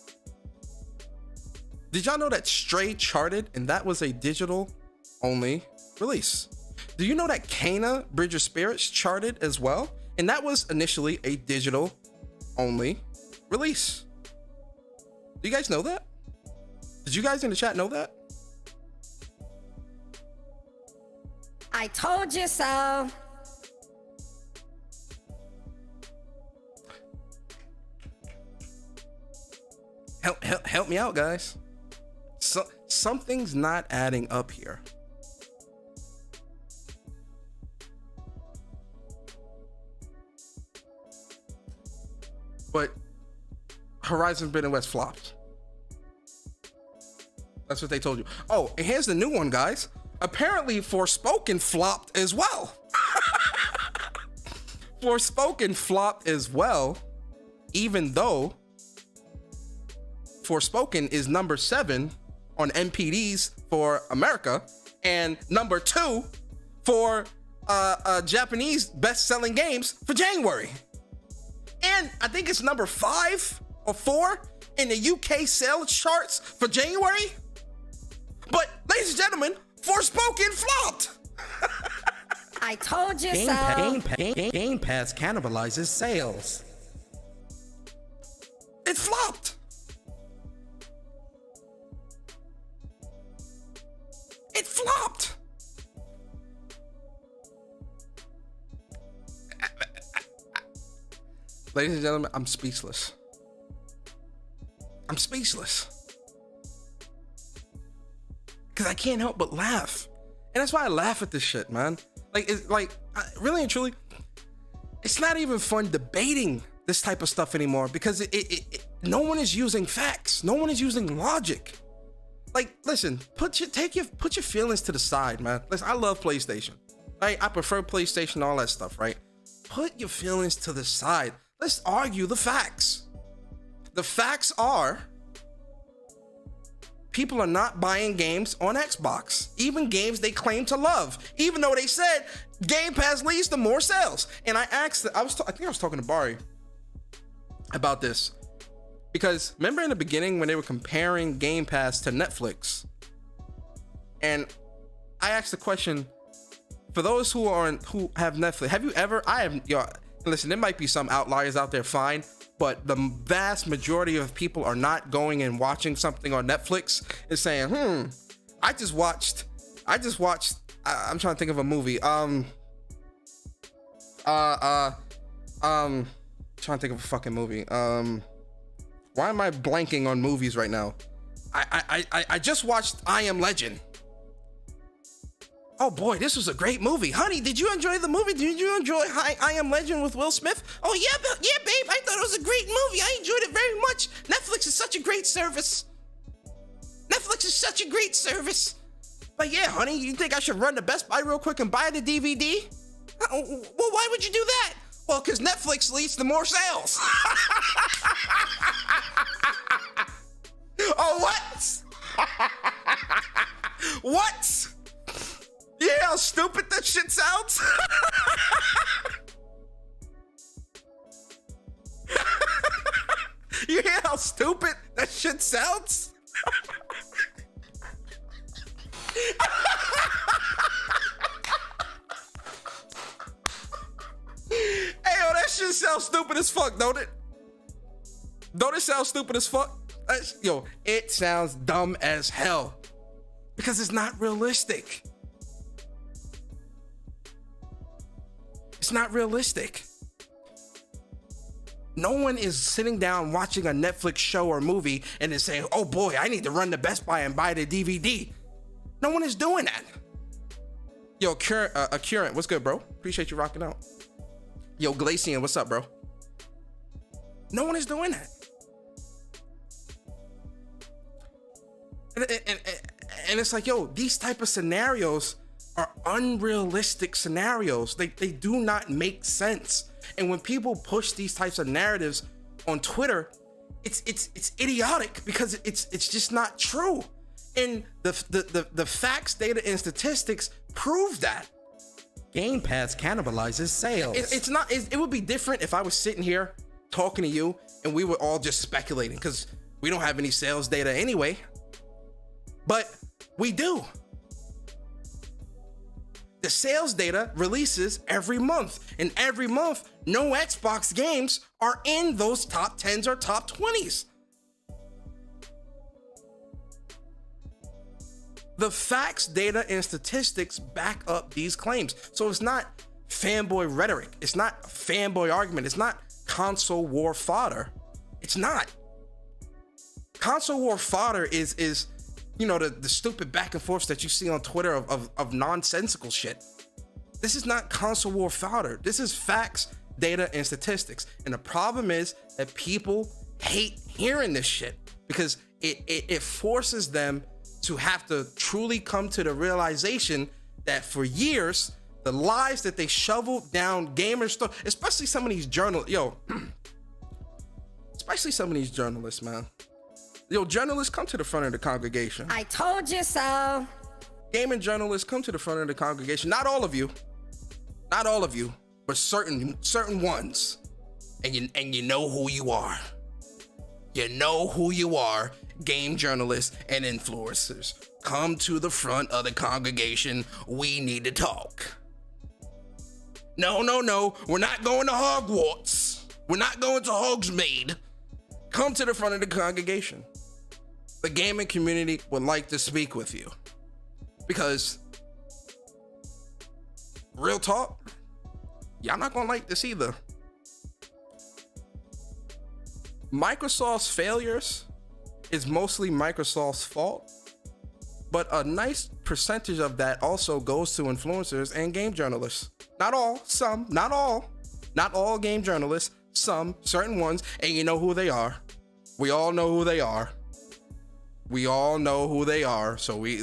Did y'all know that Stray charted, and that was a digital-only release? Do you know that Kana Bridge of Spirits charted as well? And that was initially a digital-only release. Do you guys know that? Did you guys in the chat know that? I told you so. Help me out, guys. Something's not adding up here. But Horizon Forbidden West flopped. That's what they told you. Oh, and here's the new one, guys. Apparently, Forspoken flopped as well. Forspoken flopped as well, even though Forspoken is number 7 on MPDs for America and number 2 for Japanese best-selling games for January. And I think it's number 5 or 4 in the UK sales charts for January. But, ladies and gentlemen, Forspoken flopped. I told you Game so. Game Pass cannibalizes sales. It flopped. It flopped. Ladies and gentlemen, I'm speechless. I'm speechless. Because I can't help but laugh. And that's why I laugh at this shit, man. Really and truly, it's not even fun debating this type of stuff anymore because no one is using facts. No one is using logic. Like, listen, put your feelings to the side, man. Listen, I love PlayStation, right? I prefer PlayStation, all that stuff, right? Put your feelings to the side. Let's argue the facts. The facts are people are not buying games on Xbox, even games they claim to love, even though they said Game Pass leads to more sales. And I asked, I think I was talking to Bari about this because remember in the beginning when they were comparing Game Pass to Netflix, and I asked the question for those who have Netflix, have you ever? Listen, there might be some outliers out there, fine. But the vast majority of people are not going and watching something on Netflix and saying, I just watched, I'm trying to think of a movie. Trying to think of a fucking movie. Why am I blanking on movies right now? I just watched I Am Legend. Oh boy, this was a great movie. Honey, did you enjoy the movie? Did you enjoy I Am Legend with Will Smith? Oh yeah, babe, I thought it was a great movie. I enjoyed it very much. Netflix is such a great service. But yeah, honey, you think I should run to Best Buy real quick and buy the DVD? Well, why would you do that? Well, because Netflix leads to more sales. Oh, what? What? Yeah, how stupid that shit sounds. You hear how stupid that shit sounds? Hey, yo, that shit sounds stupid as fuck, don't it? Don't it sound stupid as fuck? Yo, it sounds dumb as hell because it's not realistic. It's not realistic. No one is sitting down watching a Netflix show or movie and is saying, oh boy, I need to run to Best Buy and buy the DVD. No one is doing that. Yo, Current, what's good, bro? Appreciate you rocking out. Yo, Glacian, what's up, bro? No one is doing that. And it's like, yo, these type of scenarios are unrealistic scenarios. They do not make sense. And when people push these types of narratives on Twitter, it's idiotic because it's just not true. And the facts, data, and statistics prove that. Game Pass cannibalizes sales. It would be different if I was sitting here talking to you and we were all just speculating because we don't have any sales data anyway. But we do. The sales data releases every month, and every month, no Xbox games are in those top 10s or top 20s. The facts, data, and statistics back up these claims. So it's not fanboy rhetoric. It's not fanboy argument. It's not console war fodder. It's not. Console war fodder is you know, the stupid back and forths that you see on Twitter of nonsensical shit. This is not console war fodder. This is facts, data, and statistics. And the problem is that people hate hearing this shit because it forces them to have to truly come to the realization that for years, the lies that they shoveled down gamers' throats, especially some of these journalists, especially some of these journalists, man. Yo, journalists, come to the front of the congregation. I told you so. Gaming journalists, come to the front of the congregation. Not all of you, but certain ones. And you know who you are. You know who you are, game journalists and influencers. Come to the front of the congregation. We need to talk. No. We're not going to Hogwarts. We're not going to Hogsmeade. Come to the front of the congregation. The gaming community would like to speak with you. Because, real talk, y'all not gonna like this either. Microsoft's failures is mostly Microsoft's fault, but a nice percentage of that also goes to influencers and game journalists. Not all, some, not all. Not all game journalists, some, certain ones, and you know who they are. We all know who they are. We all know who they are, so we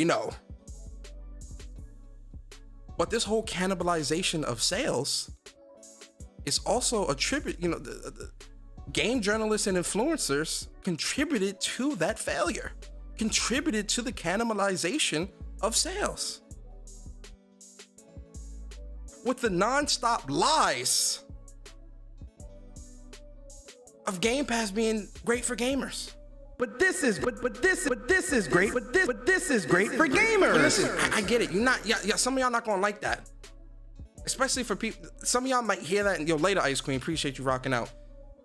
know. But this whole cannibalization of sales is also attributed, the game journalists and influencers contributed to that failure, contributed to the cannibalization of sales. With the nonstop lies of Game Pass being great for gamers. But this is great for gamers. Listen, I get it. Some of y'all not gonna like that. Especially for people, some of y'all might hear that and later, Ice Queen, appreciate you rocking out.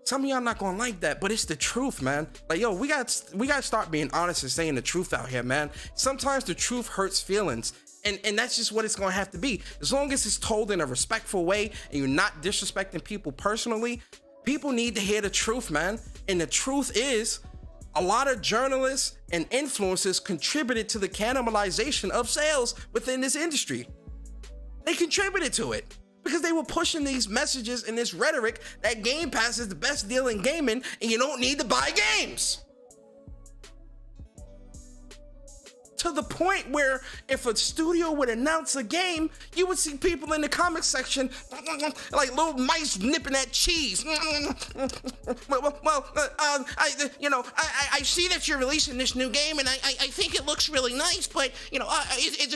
Some of y'all not gonna like that, but it's the truth, man. Like, we gotta start being honest and saying the truth out here, man. Sometimes the truth hurts feelings. And that's just what it's gonna have to be. As long as it's told in a respectful way and you're not disrespecting people personally, people need to hear the truth, man. And the truth is, a lot of journalists and influencers contributed to the cannibalization of sales within this industry. They contributed to it because they were pushing these messages and this rhetoric that Game Pass is the best deal in gaming and you don't need to buy games. To the point where if a studio would announce a game, you would see people in the comment section like little mice nipping at cheese. I see that you're releasing this new game, and I think it looks really nice, but is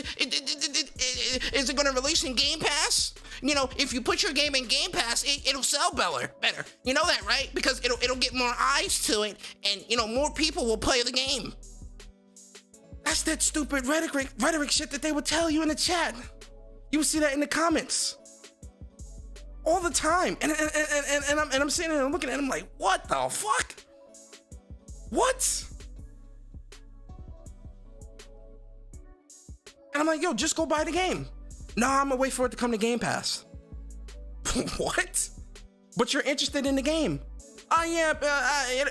it going to release in Game Pass? If you put your game in Game Pass, it'll sell better. You know that, right? Because it'll get more eyes to it, and more people will play the game. That's that stupid rhetoric shit that they would tell you in the chat. You would see that in the comments. all the time. And I'm sitting there and looking at him like, what the fuck? What? And I'm like, yo, just go buy the game. No, I'm gonna wait for it to come to Game Pass. What? But you're interested in the game. Oh yeah,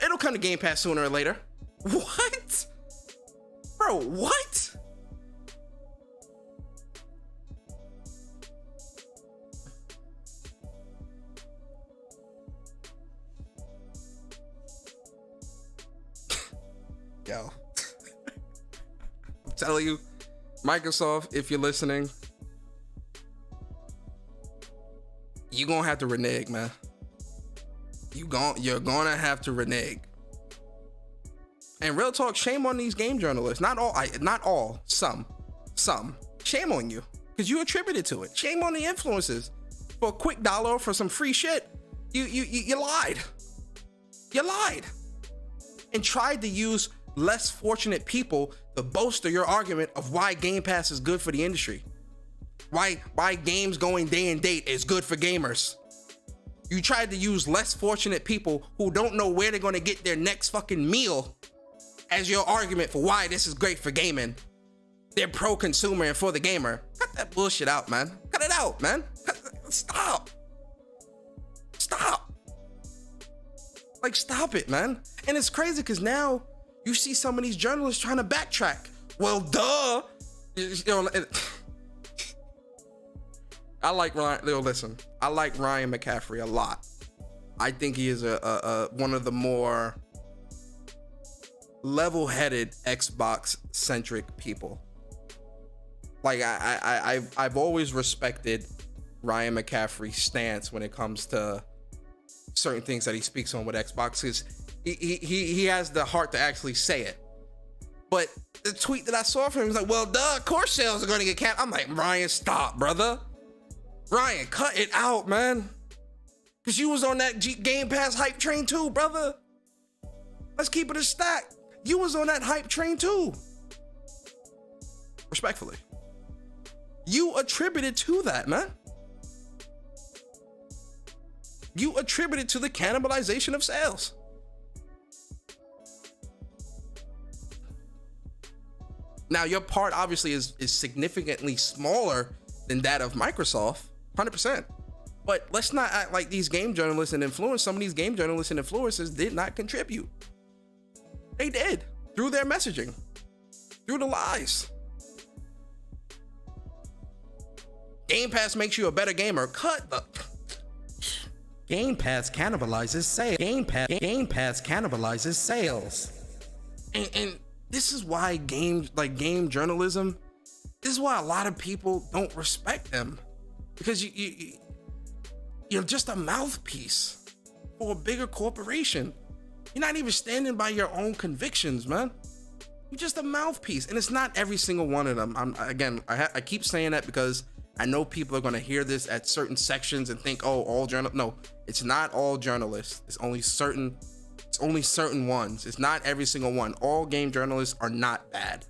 it'll come to Game Pass sooner or later. What? Bro, what? Yo. I'm telling you, Microsoft, if you're listening, you're gonna have to renege, man. You're gonna have to renege. And real talk, shame on these game journalists. Not all, some. Shame on you, because you attributed to it. Shame on the influencers. For a quick dollar for some free shit, you lied. You lied. And tried to use less fortunate people to bolster your argument of why Game Pass is good for the industry. Why games going day and date is good for gamers. You tried to use less fortunate people who don't know where they're gonna get their next fucking meal as your argument for why this is great for gaming. They're pro-consumer and for the gamer. Cut that bullshit out, man. Cut it out, man. Stop. Like, stop it, man. And it's crazy because now you see some of these journalists trying to backtrack. Well, duh. You know, I like Ryan. Listen, I like Ryan McCaffrey a lot. I think he is a one of the more level-headed Xbox-centric people. Like I've always respected Ryan McCaffrey's stance when it comes to certain things that he speaks on with Xbox, because he has the heart to actually say it. But the tweet that I saw from him was like, well, duh, of course sales are going to get capped. I'm like, Ryan, stop, brother. Ryan, cut it out, man. Because you was on that Game Pass hype train too, brother. Let's keep it a stack. You was on that hype train too. Respectfully. You attributed to that, man. You attributed to the cannibalization of sales. Now, your part obviously is significantly smaller than that of Microsoft, 100%. But let's not act like these game journalists and influencers, some of these game journalists and influencers did not contribute. They did, through their messaging, through the lies. Game Pass makes you a better gamer. Cut the... Game Pass cannibalizes sales. Game Pass cannibalizes sales. And this is why game journalism, this is why a lot of people don't respect them. Because you're just a mouthpiece for a bigger corporation. You're not even standing by your own convictions, man. You're just a mouthpiece. And it's not every single one of them. I keep saying that because I know people are going to hear this at certain sections and think, oh, all journalists. No, it's not all journalists. It's only certain ones. It's not every single one. All game journalists are not bad.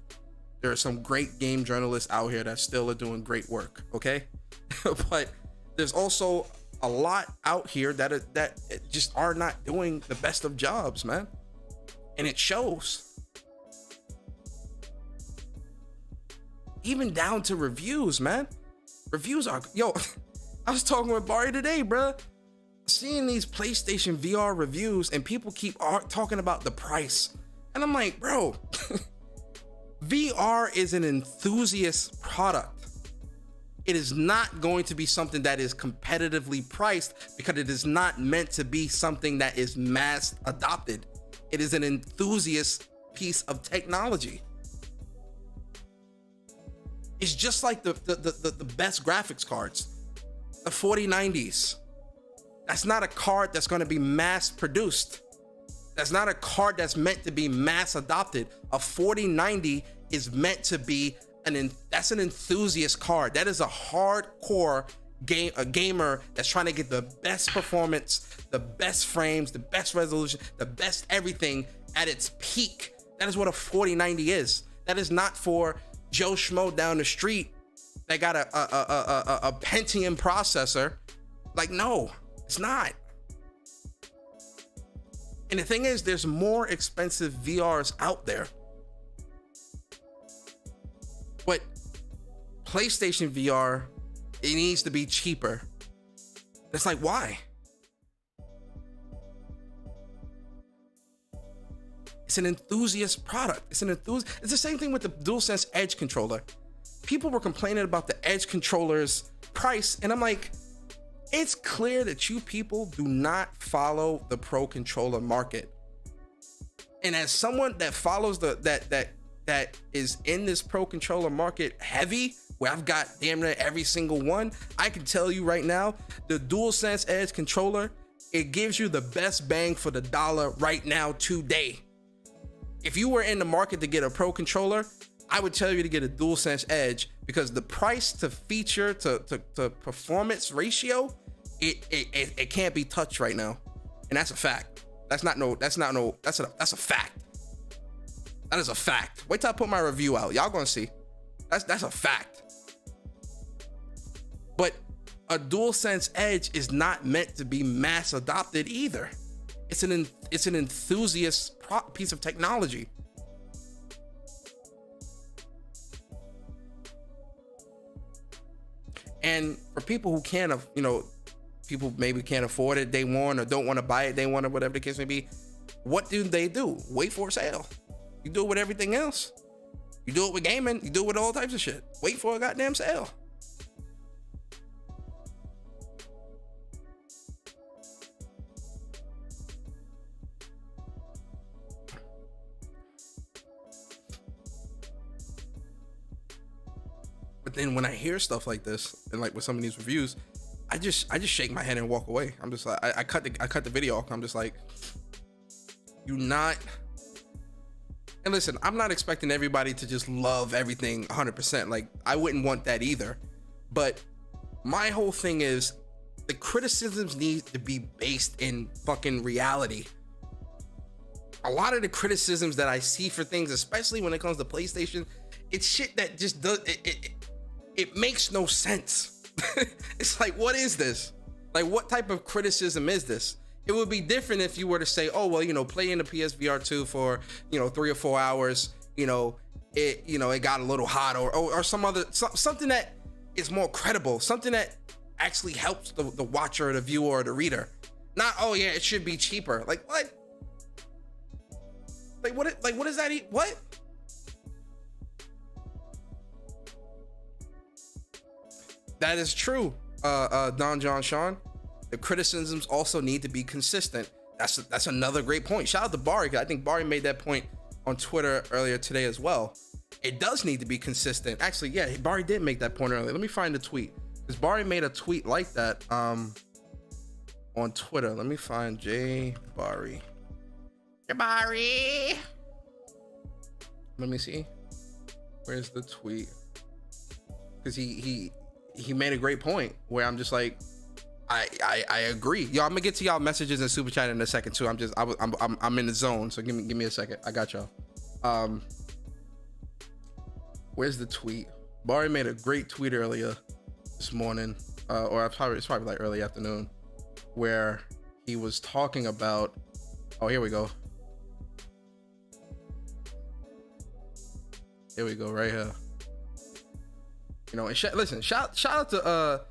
There are some great game journalists out here that still are doing great work, okay? But there's also a lot out here that just are not doing the best of jobs, man. And it shows. Even down to reviews, man. Reviews are, yo, I was talking with Barry today, bruh. Seeing these PlayStation VR reviews and people keep talking about the price. And I'm like, bro, VR is an enthusiast product. It is not going to be something that is competitively priced because it is not meant to be something that is mass adopted. It is an enthusiast piece of technology. It's just like the best graphics cards, the 4090s. That's not a card that's going to be mass produced. That's not a card that's meant to be mass adopted. A 4090 is meant to be that's an enthusiast card. That is a hardcore gamer that's trying to get the best performance, the best frames, the best resolution, the best everything at its peak. That is what a 4090 is. That is not for Joe Schmo down the street that got a Pentium processor Like, no, it's not. And the thing is, there's more expensive VRs out there. But PlayStation VR, it needs to be cheaper. It's like, why? It's an enthusiast product. It's the same thing with the DualSense Edge controller. People were complaining about the Edge controller's price, and I'm like, it's clear that you people do not follow the pro controller market. And as someone that follows that is in this pro controller market heavy, where I've got damn near every single one, I can tell you right now, the DualSense Edge controller, it gives you the best bang for the dollar right now today. If you were in the market to get a pro controller, I would tell you to get a DualSense Edge, because the price to feature to performance ratio, it can't be touched right now. And that's a fact. That's a fact. That is a fact. Wait till I put my review out. Y'all gonna see. That's a fact. But a DualSense Edge is not meant to be mass adopted either. It's an enthusiast piece of technology. And for people who can't, people maybe can't afford it day one, or don't want to buy it day one, or whatever the case may be, what do? Wait for a sale. You do it with everything else. You do it with gaming. You do it with all types of shit. Wait for a goddamn sale. But then when I hear stuff like this, and like with some of these reviews, I just shake my head and walk away. I'm just like, I cut the video off. I'm just like, you not. And listen, I'm not expecting everybody to just love everything 100%. Like, I wouldn't want that either. But my whole thing is, the criticisms need to be based in fucking reality. A lot of the criticisms that I see for things, especially when it comes to PlayStation, it's shit that just does it makes no sense. It's like, what is this? Like, what type of criticism is this? It would be different if you were to say, oh, well, playing the PSVR 2 for, 3 or 4 hours, it got a little hot, or something that is more credible, something that actually helps the watcher or the viewer or the reader. Not, oh yeah, it should be cheaper. Like, what? What does that eat? What? That is true, Don John Sean. The criticisms also need to be consistent. That's another great point. Shout out to Bari. I think Bari made that point on Twitter earlier today as well. It does need to be consistent. Actually, yeah, Bari did make that point earlier. Let me find the tweet, because Bari made a tweet like that on Twitter. Let me find J Bari. Hey, Bari. Let me see. Where's the tweet? Because he made a great point where I'm just like, I agree. Yo, I'm gonna get to y'all messages and super chat in a second too. I'm in the zone, so give me a second. I got y'all. Where's the tweet? Bari made a great tweet earlier this morning, or it's probably like early afternoon, where he was talking about. Oh, here we go. Here we go, right here. And listen, shout out to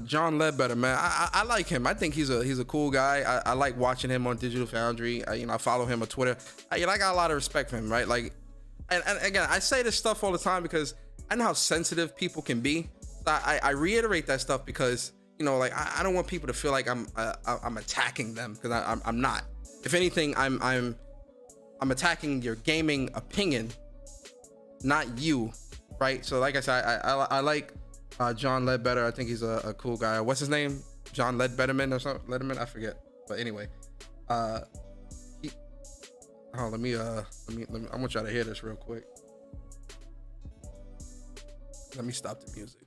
John Ledbetter, man. I like him. I think he's a cool guy. I like watching him on Digital Foundry. I follow him on Twitter. I got a lot of respect for him, right? Like, and again, I say this stuff all the time because I know how sensitive people can be. So I reiterate that stuff because I don't want people to feel like I'm attacking them, because I'm not. If anything, I'm attacking your gaming opinion, not you, right? So like I said, I like John Ledbetter. I think he's a cool guy. What's his name? John Ledbetterman or something? Letterman? I forget. But anyway, I want y'all to hear this real quick. Let me stop the music.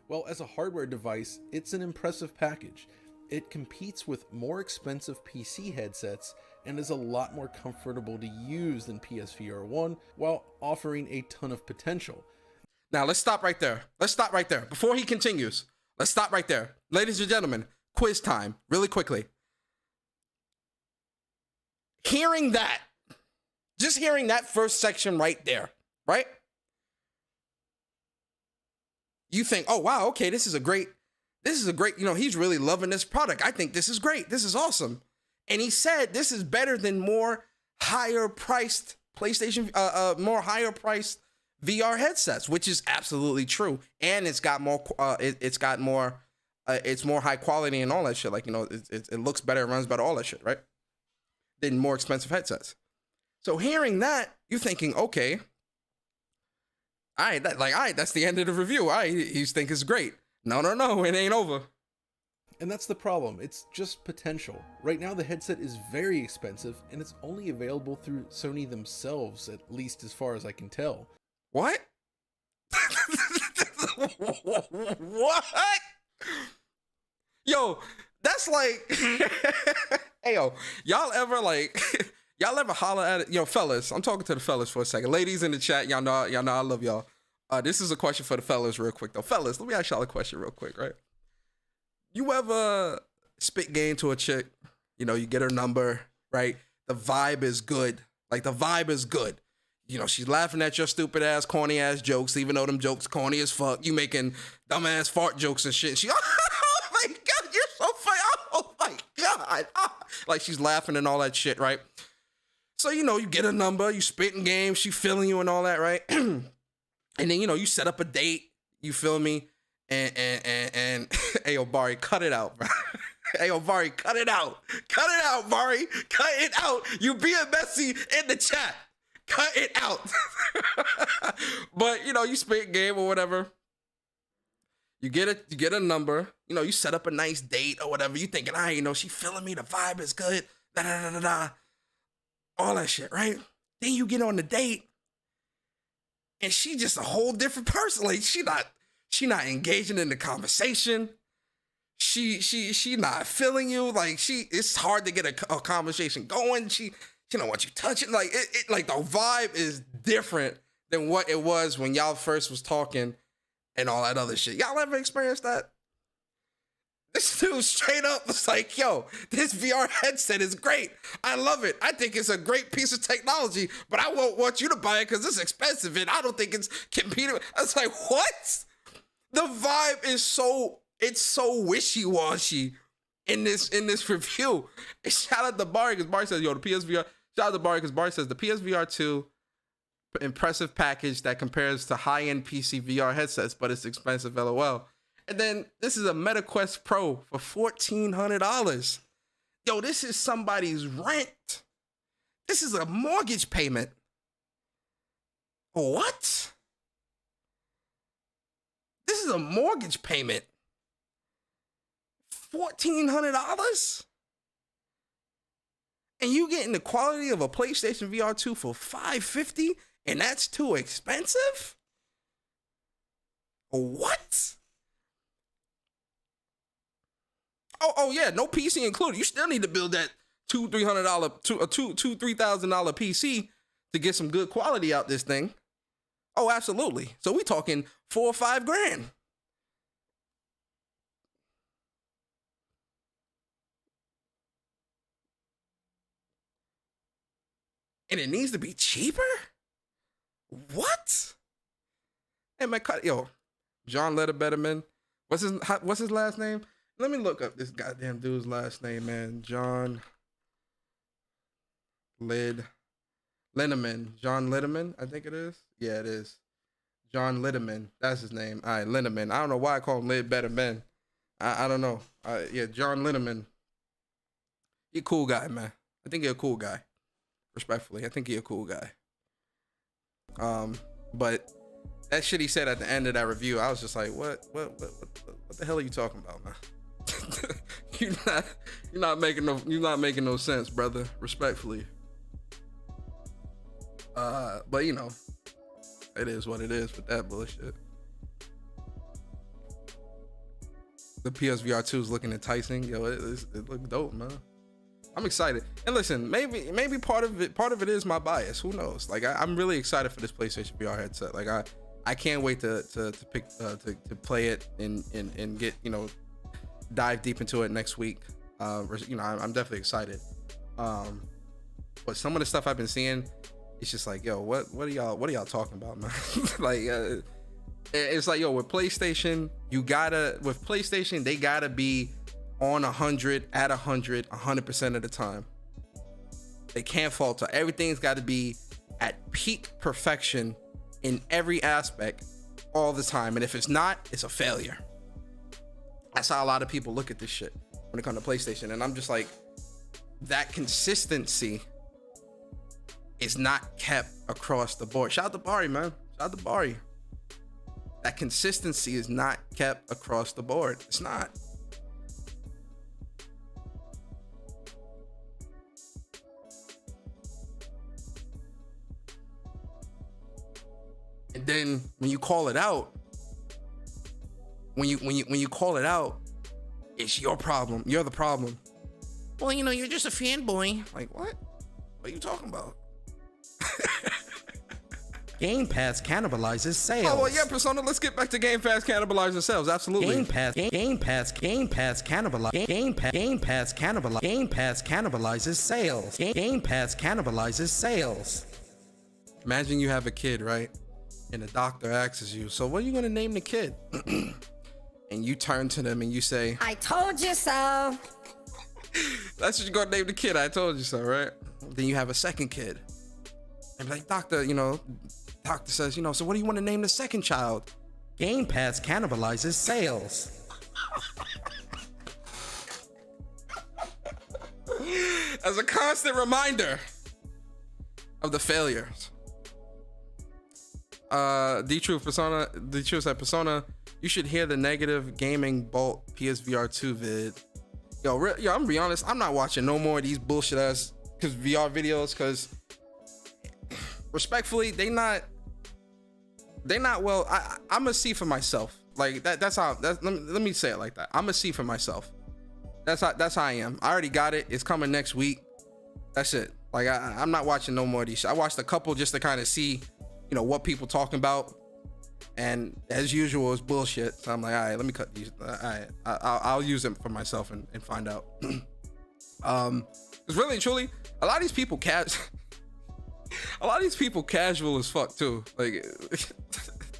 Well, as a hardware device, it's an impressive package. It competes with more expensive PC headsets and is a lot more comfortable to use than PSVR 1 while offering a ton of potential. Now let's stop right there. Let's stop right there. Before he continues, let's stop right there. Ladies and gentlemen, quiz time, really quickly. Hearing that, just hearing that first section right there, right? You think, oh, wow, okay, this is a great, you know, he's really loving this product. I think this is great. This is awesome. And he said this is better than more higher priced PlayStation, more higher priced VR headsets, which is absolutely true. And it's got more, it's more high quality and all that shit. Like, you know, it looks better, it runs better, all that shit, right? Than more expensive headsets. So hearing that, you're thinking, okay, all right, that's the end of the review. All right, he's think it's great. No, it ain't over. And that's the problem. It's just potential. Right now, the headset is very expensive, and it's only available through Sony themselves, at least as far as I can tell. What? What? Yo, that's like, hey, yo, y'all ever holler at it? Yo, fellas, I'm talking to the fellas for a second. Ladies in the chat, y'all know I love y'all. This is a question for the fellas real quick, though. Fellas, let me ask y'all a question real quick, right? You ever spit game to a chick? You know, you get her number, right? The vibe is good. Like, the vibe is good. You know, she's laughing at your stupid ass, corny ass jokes, even though them jokes corny as fuck. You making dumbass fart jokes and shit. She, oh my God, you're so funny. Oh my God. Like, she's laughing and all that shit, right? So, you know, you get a number, you spitting game, she feeling you and all that, right? And then, you know, you set up a date, you feel me? And hey, yo, Bari, cut it out, bro. Hey, yo, Bari, cut it out. Cut it out, Bari. Cut it out. You being messy in the chat. Cut it out. But, you know, you spit game or whatever. You get a number. You know, you set up a nice date or whatever. You thinking, you know, she feeling me. The vibe is good. Da-da-da-da-da. All that shit, right? Then you get on the date. And she just a whole different person. Like, she not engaging in the conversation. She not feeling you. Like, it's hard to get a conversation going. She don't want you touching. Like, it like the vibe is different than what it was when y'all first was talking and all that other shit. Y'all ever experienced that? This dude straight up was like, yo, this VR headset is great. I love it. I think it's a great piece of technology, but I won't want you to buy it because it's expensive and I don't think it's competing. I was like, what? The vibe is so wishy-washy in this review. And shout out to Barry, because Barry says, yo, the PSVR, shout out to Barry, because Barry says the PSVR 2 impressive package that compares to high-end PC VR headsets, but it's expensive, LOL. And then this is a MetaQuest Pro for $1,400. Yo, this is somebody's rent. This is a mortgage payment. What? This is a mortgage payment. $1,400? And you getting the quality of a PlayStation VR 2 for $550? And that's too expensive? What? Oh yeah, no PC included. You still need to build that $2,000-$3,000 PC to get some good quality out this thing. Oh, absolutely. So we talking $4 or $5 grand. And it needs to be cheaper? What? Hey man, yo, John Letterbetterman. What's his last name? Let me look up this goddamn dude's last name, man. John Linneman. John Linneman, I think it is. Yeah, it is. John Linneman. That's his name. All right, Linneman. I don't know why I call him Ledbetterman. I don't know. Yeah, John Linneman. He a cool guy, man. I think he a cool guy. Respectfully, I think he a cool guy. But that shit he said at the end of that review, I was just like, what the hell are you talking about, man? you're not making no sense, brother. Respectfully. But you know, it is what it is with that bullshit. The PSVR 2 is looking enticing. Yo, it looks dope, man. I'm excited. And listen, maybe part of it is my bias. Who knows? Like I'm really excited for this PlayStation VR headset. Like I I can't wait to pick to play it and get, you know, dive deep into it next week. You know, I'm definitely excited. But some of the stuff I've been seeing, it's just like, yo, what are y'all talking about, man? Like, it's like, yo, with PlayStation, they gotta be on 100 at 100% of the time. They can't falter. Everything's got to be at peak perfection in every aspect all the time. And if it's not, it's a failure. That's how a lot of people look at this shit when it comes to PlayStation. And I'm just like, that consistency is not kept across the board. Shout out to Bari, man. Shout out to Bari. That consistency is not kept across the board. It's not. And then when you call it out, when you call it out, it's your problem. You're the problem. Well, you know, you're just a fanboy. Like, what? What are you talking about? Game Pass cannibalizes sales. Oh, well, yeah, Persona, let's get back to Game Pass cannibalizing sales. Absolutely. Game Pass cannibalizes sales. Game Pass cannibalizes sales. Imagine you have a kid, right? And the doctor asks you, so what are you going to name the kid? And you turn to them and you say, I told you so. that's what you're going to name the kid. I told you so, right? Then you have a second kid. And be like, doctor, you know, doctor says, you know, so what do you want to name the second child? Game Pass cannibalizes sales. As a constant reminder of the failures. D Truth said, Persona, you should hear the negative gaming bolt PSVR 2 vid. Yo, I'm gonna be honest, I'm not watching no more of these bullshit ass VR videos, because respectfully, they not well. I'm gonna see for myself. Like that's how. Let me say it like that. I'm gonna see for myself. That's how I am. I already got it. It's coming next week. That's it. Like I'm not watching no more of these. I watched a couple just to kind of see, you know, what people talking about, and as usual, it's bullshit. So I'm like, all right, let me cut these. All right, I'll use them for myself and find out. It's really and truly, a lot of these people casual as fuck too. Like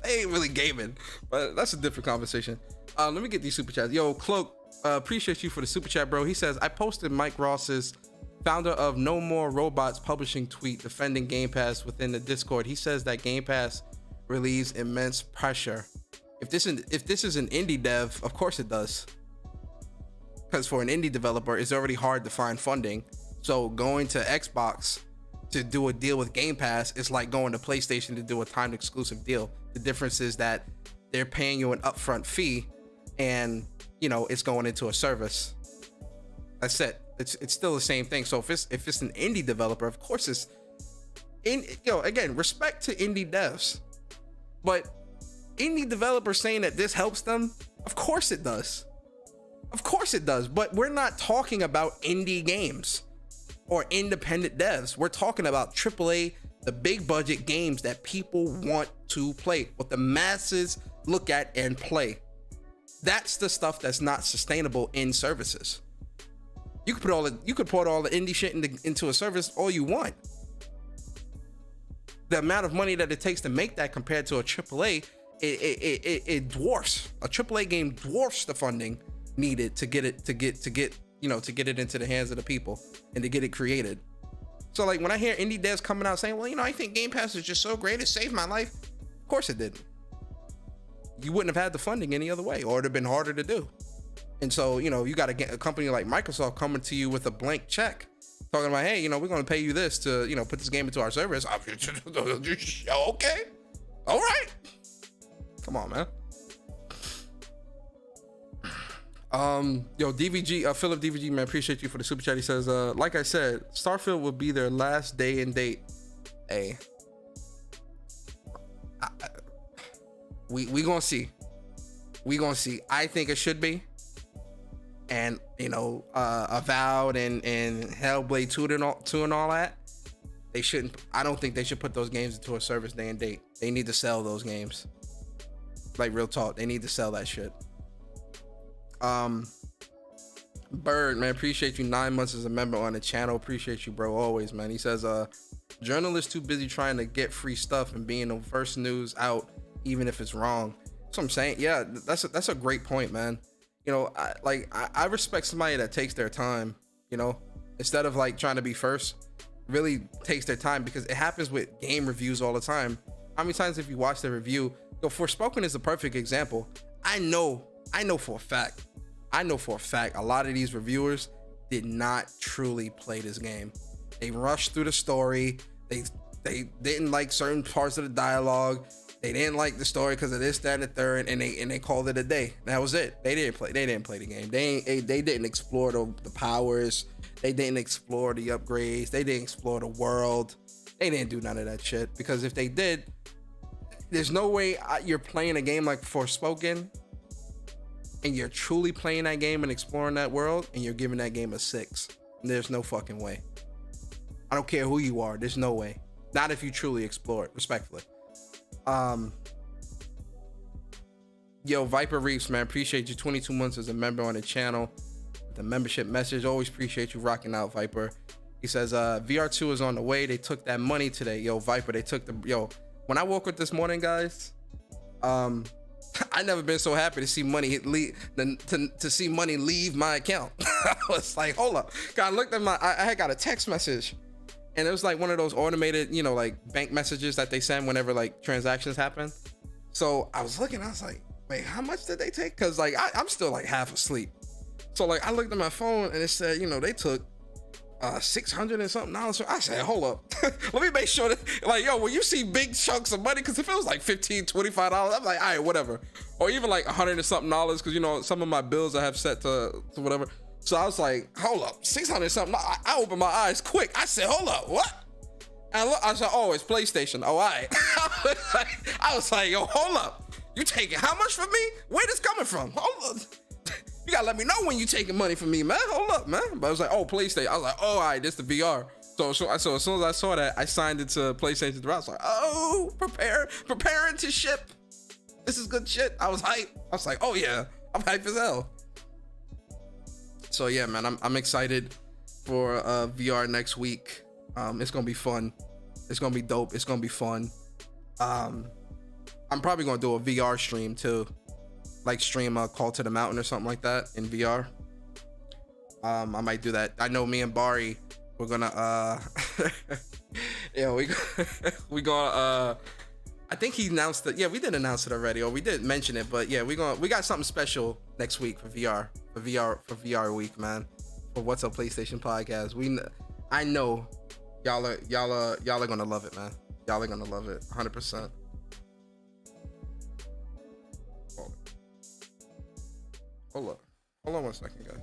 they ain't really gaming, but that's a different conversation. Let me get these super chats. Yo, Cloak, appreciate you for the super chat, bro. He says, I posted Mike Ross's, founder of No More Robots, publishing tweet defending Game Pass within the Discord. He says that Game Pass relieves immense pressure. If this is an indie dev, of course it does. Because for an indie developer, it's already hard to find funding. So going to Xbox to do a deal with Game Pass is like going to PlayStation to do a timed exclusive deal. The difference is that they're paying you an upfront fee, and you know it's going into a service. That's it. It's still the same thing. So if it's an indie developer, of course it's again, respect to indie devs, but indie developers saying that this helps them, of course it does. Of course it does. But we're not talking about indie games or independent devs. We're talking about AAA, the big budget games that people want to play, what the masses look at and play. That's the stuff that's not sustainable in services. You could put all the indie shit into a service all you want. The amount of money that it takes to make that compared to a AAA, it dwarfs. A AAA game dwarfs the funding needed to get it into the hands of the people and to get it created. So like when I hear indie devs coming out saying, well, you know, I think Game Pass is just so great, it saved my life. Of course it didn't. You wouldn't have had the funding any other way, or it'd have been harder to do. And so, you know, you got to get a company like Microsoft coming to you with a blank check, talking about, hey, you know, we're going to pay you this to, you know, put this game into our service. Okay. All right. Come on, man. Yo, DVG, Philip DVG, man, appreciate you for the super chat. He says, like I said, Starfield will be their last day and date. Hey, we gonna see. We gonna see. I think it should be. And, you know, Avowed and Hellblade 2 and all that, they shouldn't. I don't think they should put those games into a service day and date. They need to sell those games. Like real talk, they need to sell that shit. Bird, man, appreciate you 9 months as a member on the channel. Appreciate you, bro, always, man. He says, journalists too busy trying to get free stuff and being the first news out, even if it's wrong. That's what I'm saying. Yeah, that's a great point, man. You know, I respect somebody that takes their time, you know, instead of like trying to be first, really takes their time, because it happens with game reviews all the time. How many times have you watched the review? Yo, Forspoken is a perfect example. I know for a fact a lot of these reviewers did not truly play this game. They rushed through the story. They didn't like certain parts of the dialogue. They didn't like the story because of this, that, and the third, and they called it a day. That was it. They didn't play the game. They didn't explore the powers. They didn't explore the upgrades. They didn't explore the world. They didn't do none of that shit, because if they did, there's no way you're playing a game like Forspoken and you're truly playing that game and exploring that world and you're giving that game a 6. There's no fucking way. I don't care who you are. There's no way. Not if you truly explore it, respectfully. Yo, Viper Reefs, man, appreciate you 22 months as a member on the channel. The membership message, always appreciate you rocking out, Viper. He says, VR2 is on the way. They took that money today. Yo, Viper, they took when I woke up this morning, guys, I never been so happy to see money to see money leave my account. I was like, hold up. I looked at I had got a text message, and it was like one of those automated, you know, like bank messages that they send whenever like transactions happen. So I was looking, I was like, wait, how much did they take? Cause like I'm still like half asleep. So like I looked at my phone and it said, you know, they took $600 and something. I said, hold up. Let me make sure that, like, yo, when you see big chunks of money, because if it was like $15, $25, I'm like, all right, whatever. Or even like $100 and something, because, you know, some of my bills I have set to whatever. So I was like, hold up, $600 and something. I opened my eyes quick. I said, hold up, what? And I said, oh, it's PlayStation. Oh, all right. I was like, yo, hold up. You taking how much from me? Where this coming from? Hold up. You gotta let me know when you taking money from me, man. Hold up, man. But I was like, oh, PlayStation. I was like, oh, all right, this the VR. So as soon as I saw that, I signed it to PlayStation 3. I was like, oh, preparing to ship. This is good shit. I was hype. I was like, oh yeah, I'm hype as hell. So yeah, man, I'm excited for VR next week. It's gonna be fun. It's gonna be dope. It's gonna be fun. I'm probably gonna do a VR stream too. Like stream a Call to the Mountain or something like that in VR. I might do that. I know me and Bari, we're gonna yeah, we gonna I think he announced that. Yeah, we did announce it already, or we did mention it, but yeah, we got something special next week for VR week, man. For What's Up PlayStation podcast. I know y'all are gonna love it, man. Y'all are gonna love it 100%. Hold on 1 second, guys.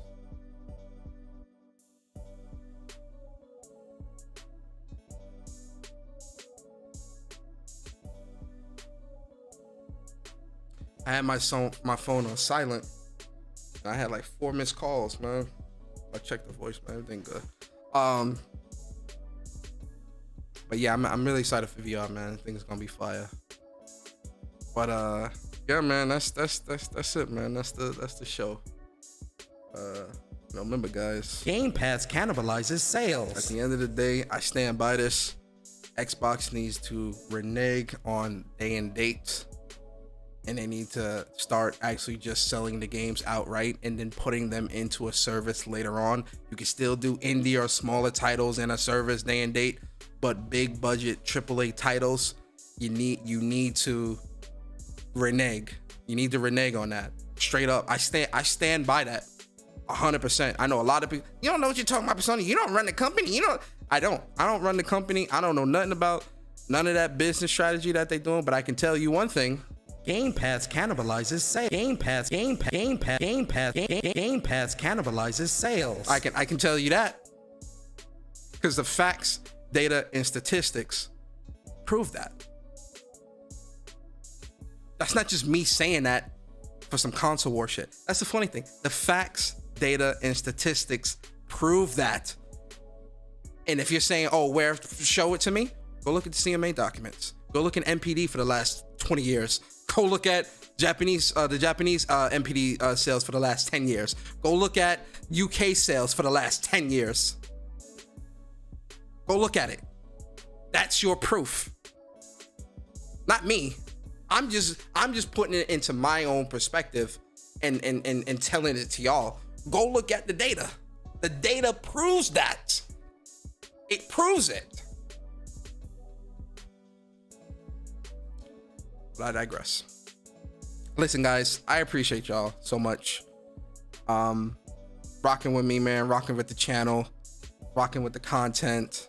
I had my phone on silent. I had like 4 missed calls, man. I checked the voice, man. Everything good. But yeah, I'm really excited for VR, man. I think it's gonna be fire. But yeah, man, that's it, man. That's the show. Remember, guys, GamePass cannibalizes sales. At the end of the day, I stand by this. Xbox needs to renege on day and date, and they need to start actually just selling the games outright and then putting them into a service later on. You can still do indie or smaller titles in a service day and date, but big budget AAA titles, you need to renege. You need to renege on that. Straight up. I stand by that 100%. I know a lot of people, you don't know what you're talking about, Sony. You don't run the company. I don't run the company. I don't know nothing about none of that business strategy that they're doing, but I can tell you one thing. GamePass cannibalizes sales. GamePass cannibalizes sales. I can tell you that because the facts, data, and statistics prove that. That's not just me saying that for some console war shit. That's the funny thing. The facts, data, and statistics prove that. And if you're saying, oh, where, show it to me, go look at the CMA documents. Go look at MPD for the last 20 years. Go look at the Japanese MPD sales for the last 10 years. Go look at UK sales for the last 10 years. Go look at it. That's your proof. Not me. I'm just putting it into my own perspective and telling it to y'all. Go look at the data. The data proves that. It proves it. But I digress. Listen, guys, I appreciate y'all so much. Rocking with me, man. Rocking with the channel. Rocking with the content.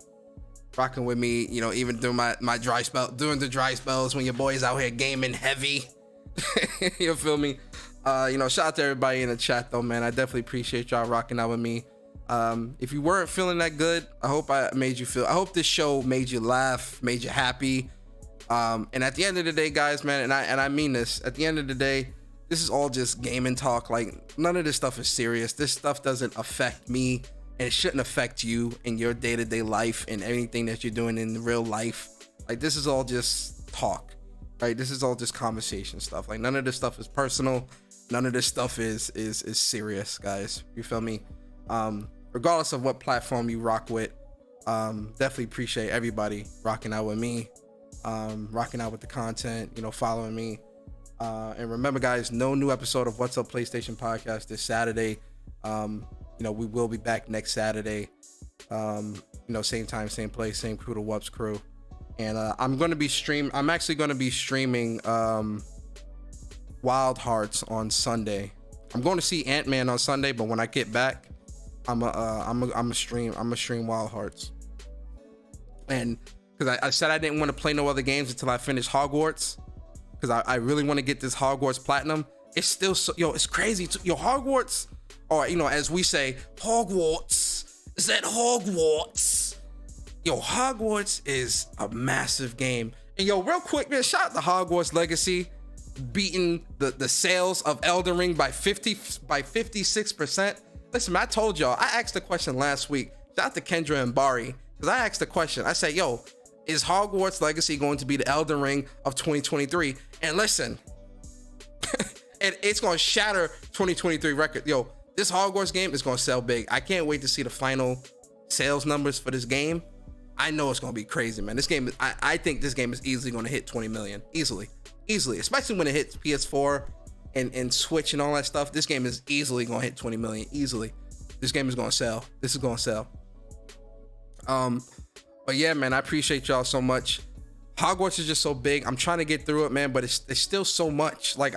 Rocking with me, you know, even through my dry spell, during the dry spells when your boy's out here gaming heavy. You feel me? You know, shout out to everybody in the chat though, man. I definitely appreciate y'all rocking out with me. If you weren't feeling that good, I hope I hope this show made you laugh, made you happy. And at the end of the day, guys, man, and I mean this, at the end of the day, this is all just gaming talk. Like, none of this stuff is serious. This stuff doesn't affect me, and it shouldn't affect you in your day-to-day life and anything that you're doing in real life. Like, this is all just talk, right? This is all just conversation stuff. Like, none of this stuff is personal. None of this stuff is serious, guys. You feel me? Regardless of what platform you rock with, definitely appreciate everybody rocking out with me, rocking out with the content, you know, following me. And remember, guys, no new episode of What's Up PlayStation Podcast this Saturday. You know, we will be back next Saturday. You know, same time, same place, same crew, the Wups crew. And I'm actually going to be streaming Wild Hearts on Sunday. I'm going to see Ant-Man on Sunday, but when I get back, I'm a stream Wild Hearts. And because I said I didn't want to play no other games until I finish Hogwarts, because I really want to get this Hogwarts Platinum. It's still it's crazy. Hogwarts, or, you know, as we say, Hogwarts. Is that Hogwarts? Hogwarts is a massive game. And real quick, man, shout out to Hogwarts Legacy beating the sales of Elden Ring by 56%. Listen, man, I told y'all, I asked the question last week. Shout out to Kendra and Bari, because I asked the question. I said, is Hogwarts Legacy going to be the Elden Ring of 2023? And listen, it's going to shatter 2023 record. This Hogwarts game is going to sell big. I can't wait to see the final sales numbers for this game. I know it's going to be crazy, man. This game, I think this game is easily going to hit 20 million. Easily, especially when it hits PS4 and Switch and all that stuff. This game is easily going to hit 20 million. Easily. This game is going to sell. This is going to sell. But yeah, man, I appreciate y'all so much. Hogwarts is just so big. I'm trying to get through it, man, but it's still so much. Like,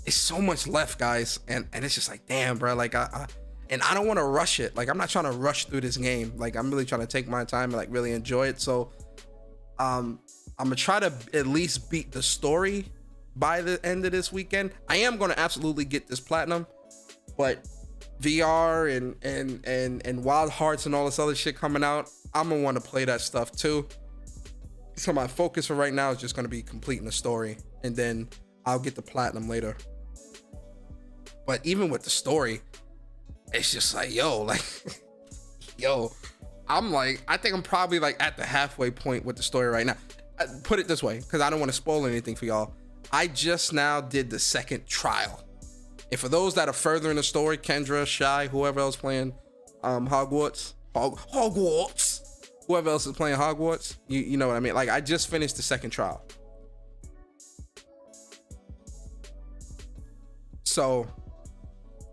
it's so much left, guys. And it's just like, damn, bro. Like, and I don't want to rush it. Like, I'm not trying to rush through this game. Like, I'm really trying to take my time and like really enjoy it. So, I'm gonna try to at least beat the story by the end of this weekend. I am gonna absolutely get this platinum, but VR and Wild Hearts and all this other shit coming out, I'm gonna want to play that stuff too. So my focus for right now is just gonna be completing the story, and then I'll get the platinum later. But even with the story, it's just like, I'm like, I think I'm probably like at the halfway point with the story right now. Put it this way, because I don't want to spoil anything for y'all. I just now did the second trial. And for those that are further in the story, Kendra, Shy, whoever else playing Hogwarts, whoever else is playing Hogwarts, you know what I mean? Like, I just finished the second trial. So,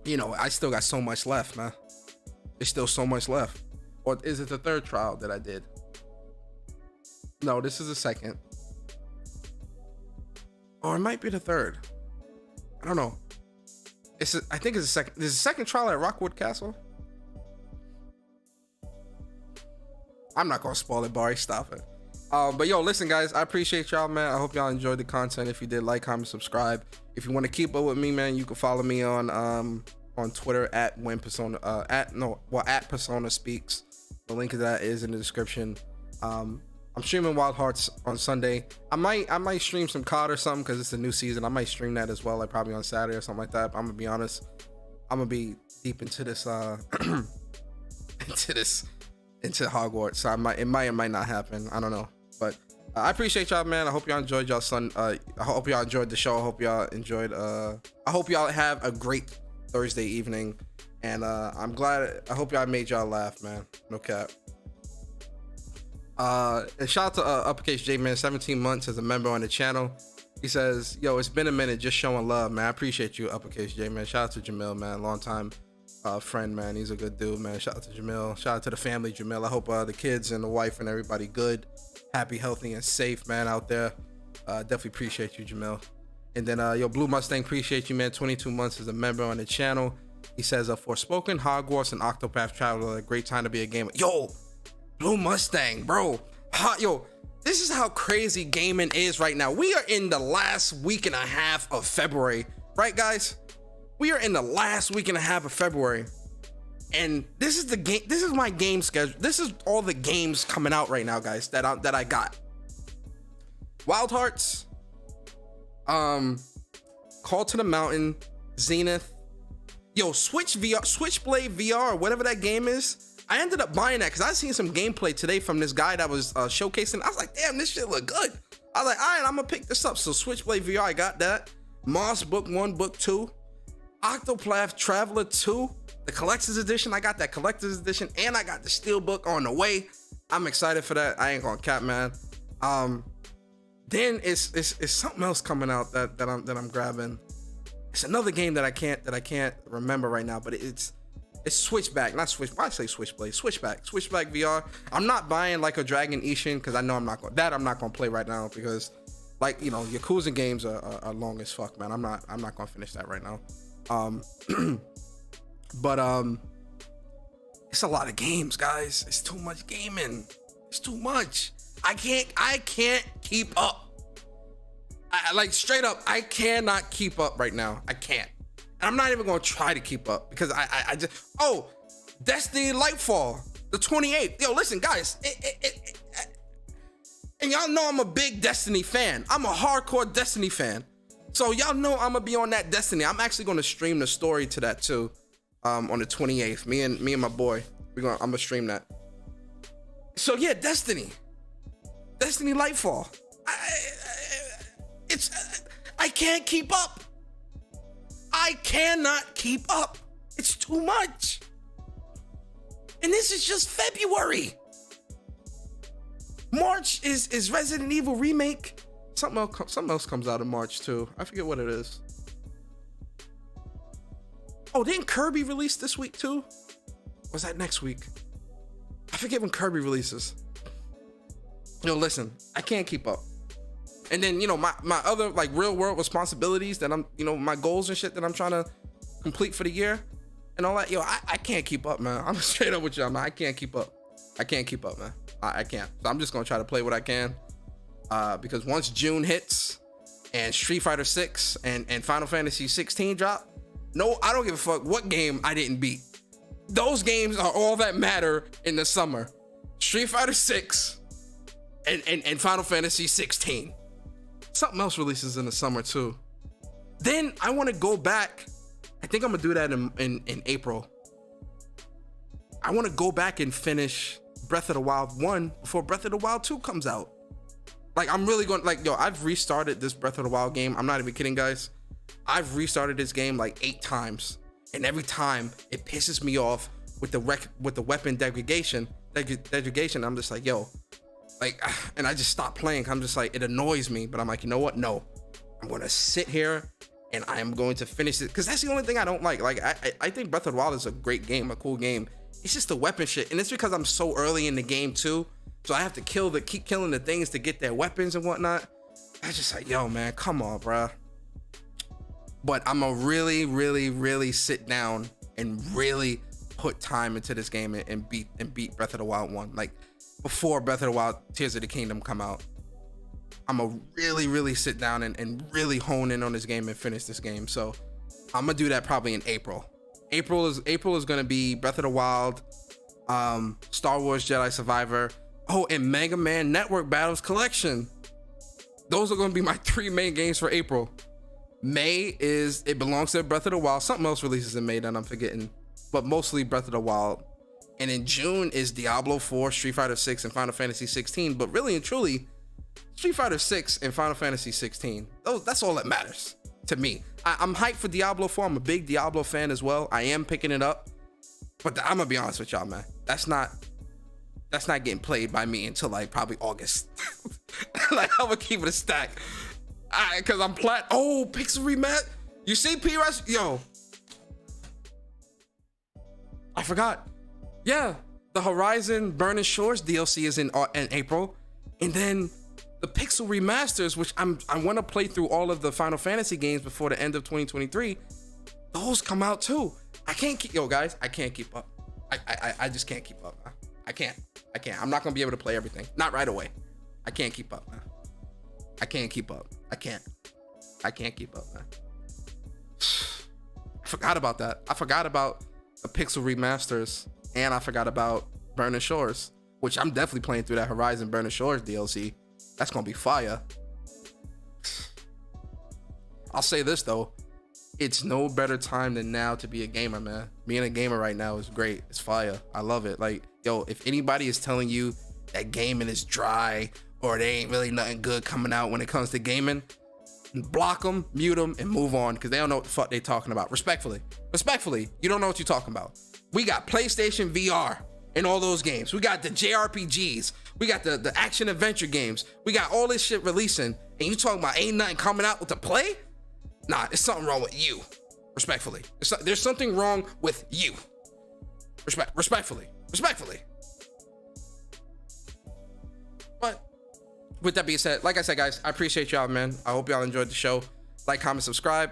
I still got so much left, man. There's still so much left. Or is it the third trial that I did? No, this is the second. Or it might be the third. I don't know. I think it's the second. There's a second trial at Rockwood Castle. I'm not gonna spoil it, Barry. Stop it. But listen, guys, I appreciate y'all, man. I hope y'all enjoyed the content. If you did, like, comment, subscribe. If you want to keep up with me, man, you can follow me on Twitter at Persona Speaks. The link to that is in the description. I'm streaming Wild Hearts on Sunday. I might stream some COD or something because it's a new season. I might stream that as well, like probably on Saturday or something like that. But I'm gonna be honest, I'm gonna be deep into this into Hogwarts. So it might or might not happen. I don't know. But I appreciate y'all, man. I hope y'all enjoyed y'all I hope y'all enjoyed the show. I hope y'all enjoyed. I hope y'all have a great Thursday evening, and I'm glad. I hope y'all made y'all laugh, man. No cap. And shout out to Uppercase J Man, 17 months as a member on the channel. He says, "Yo, it's been a minute, just showing love, man. I appreciate you, Uppercase J Man. Shout out to Jamil, man. Long time friend, man. He's a good dude, man. Shout out to Jamil. Shout out to the family, Jamil. I hope the kids and the wife and everybody good, happy, healthy, and safe, man, out there. Definitely appreciate you, Jamil. And then, yo, Blue Mustang, appreciate you, man. 22 months as a member on the channel. He says, Forspoken, Hogwarts, and Octopath Traveler, a great time to be a gamer. Yo, Blue Mustang, bro. Yo, this is how crazy gaming is right now. We are in the last week and a half of February, right, guys? We are in the last week and a half of February. And this is the game. This is my game schedule. This is all the games coming out right now, guys, that I got. Wild Hearts, Call to the Mountain, Zenith. Yo, Switchblade VR, whatever that game is. I ended up buying that because I seen some gameplay today from this guy that was showcasing. I was like, damn, this shit look good. I was like, all right, I'm gonna pick this up. So Switchblade VR, I got that. Moss Book 1, Book 2. Octopath Traveler 2, the collector's edition. I got that collector's edition, and I got the steelbook on the way. I'm excited for that. I ain't gonna cap, man. Then it's something else coming out that I'm grabbing. It's another game that I can't remember right now, but it's Switchback, not Switch. Why say Switchblade? Switchback VR. I'm not buying like a Dragon Ishin because I know I'm not gonna play right now because, like, you know, Yakuza games are long as fuck, man. I'm not gonna finish that right now. But it's a lot of games, guys. It's too much gaming. It's too much. I can't keep up. Like, straight up, I cannot keep up right now. I can't. And I'm not even gonna try to keep up because I just, Destiny Lightfall, the 28th. Yo, listen, guys, and y'all know I'm a big Destiny fan. I'm a hardcore Destiny fan. So y'all know I'm gonna be on that Destiny. I'm actually gonna stream the story to that too, on the 28th. Me and my boy, I'm gonna stream that. So yeah, Destiny Lightfall. I can't keep up. I cannot keep up. It's too much. And this is just February. March is Resident Evil Remake. Something else comes out in March too. I forget what it is. Oh, didn't Kirby release this week too? Or was that next week? I forget when Kirby releases. Yo, listen, I can't keep up. And then, you know, my other like real world responsibilities that I'm, you know, my goals and shit that I'm trying to complete for the year and all that. Yo, I can't keep up, man. I'm straight up with y'all, man. I can't keep up. Man. I can't. So I'm just gonna try to play what I can. Because once June hits and Street Fighter 6 and Final Fantasy 16 drop, no, I don't give a fuck what game I didn't beat. Those games are all that matter in the summer. Street Fighter 6 and Final Fantasy 16. Something else releases in the summer too. Then I want to go back. I think I'm gonna do that in April. I want to go back and finish Breath of the Wild 1 before Breath of the Wild 2 comes out. Like, I'm really going, like, yo, I've restarted this Breath of the Wild game. I'm not even kidding, guys. I've restarted this game like 8 times. And every time it pisses me off with the weapon degradation. I'm just like, yo, like, and I just stop playing. I'm just like, it annoys me, but I'm like, you know what? No, I'm going to sit here and I am going to finish it. Cause that's the only thing I don't like. Like, I think Breath of the Wild is a great game, a cool game. It's just the weapon shit. And it's because I'm so early in the game too. So I have to keep killing the things to get their weapons and whatnot. I was just like, yo, man, come on, bruh. But I'm gonna really, really, really sit down and really put time into this game and beat Breath of the Wild 1. Like, before Breath of the Wild Tears of the Kingdom come out. I'm gonna really, really sit down and really hone in on this game and finish this game. So I'm gonna do that probably in April. April is gonna be Breath of the Wild, Star Wars Jedi Survivor, and Mega Man Network Battles Collection. Those are gonna be my 3 main games for April. May it belongs to Breath of the Wild. Something else releases in May that I'm forgetting, but mostly Breath of the Wild. And in June is Diablo 4, Street Fighter 6, and Final Fantasy 16. But really and truly, Street Fighter 6 and Final Fantasy 16. That's all that matters to me. I'm hyped for Diablo 4. I'm a big Diablo fan as well. I am picking it up. But I'm gonna be honest with y'all, man. That's not getting played by me until like probably August. Like, I'm gonna keep it a stack. Cause I'm oh, Pixel Remat. You see P-Rush? Yo. I forgot. Yeah, the Horizon Burning Shores DLC is in April. And then the Pixel Remasters, which I want to play through all of the Final Fantasy games before the end of 2023. Those come out too. I can't keep, yo guys, I can't keep up. I just can't keep up, man. I can't. I'm not gonna be able to play everything. Not right away. I can't keep up, man. I can't keep up. I can't keep up, man. I forgot about that. I forgot about the Pixel Remasters, and I forgot about Burning Shores, which I'm definitely playing through that Horizon Burning Shores DLC. That's gonna be fire. I'll say this though, it's no better time than now to be a gamer, man. Being a gamer right now is great. It's fire. I love it. Like, yo, if anybody is telling you that gaming is dry or there ain't really nothing good coming out when it comes to gaming, block them, mute them, and move on, because they don't know what the fuck they talking about. Respectfully, you don't know what you're talking about. We got PlayStation VR in all those games. We got the JRPGs. We got the action adventure games. We got all this shit releasing, and you talking about ain't nothing coming out with the play? Nah, there's something wrong with you. Respectfully. There's something wrong with you. Respectfully. But with that being said, like I said, guys, I appreciate y'all, man. I hope y'all enjoyed the show. Like, comment, subscribe.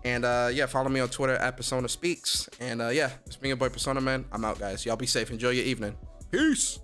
And yeah, follow me on Twitter at Persona Speaks. And yeah, it's me, your boy Persona, man. I'm out, guys. Y'all be safe. Enjoy your evening. Peace.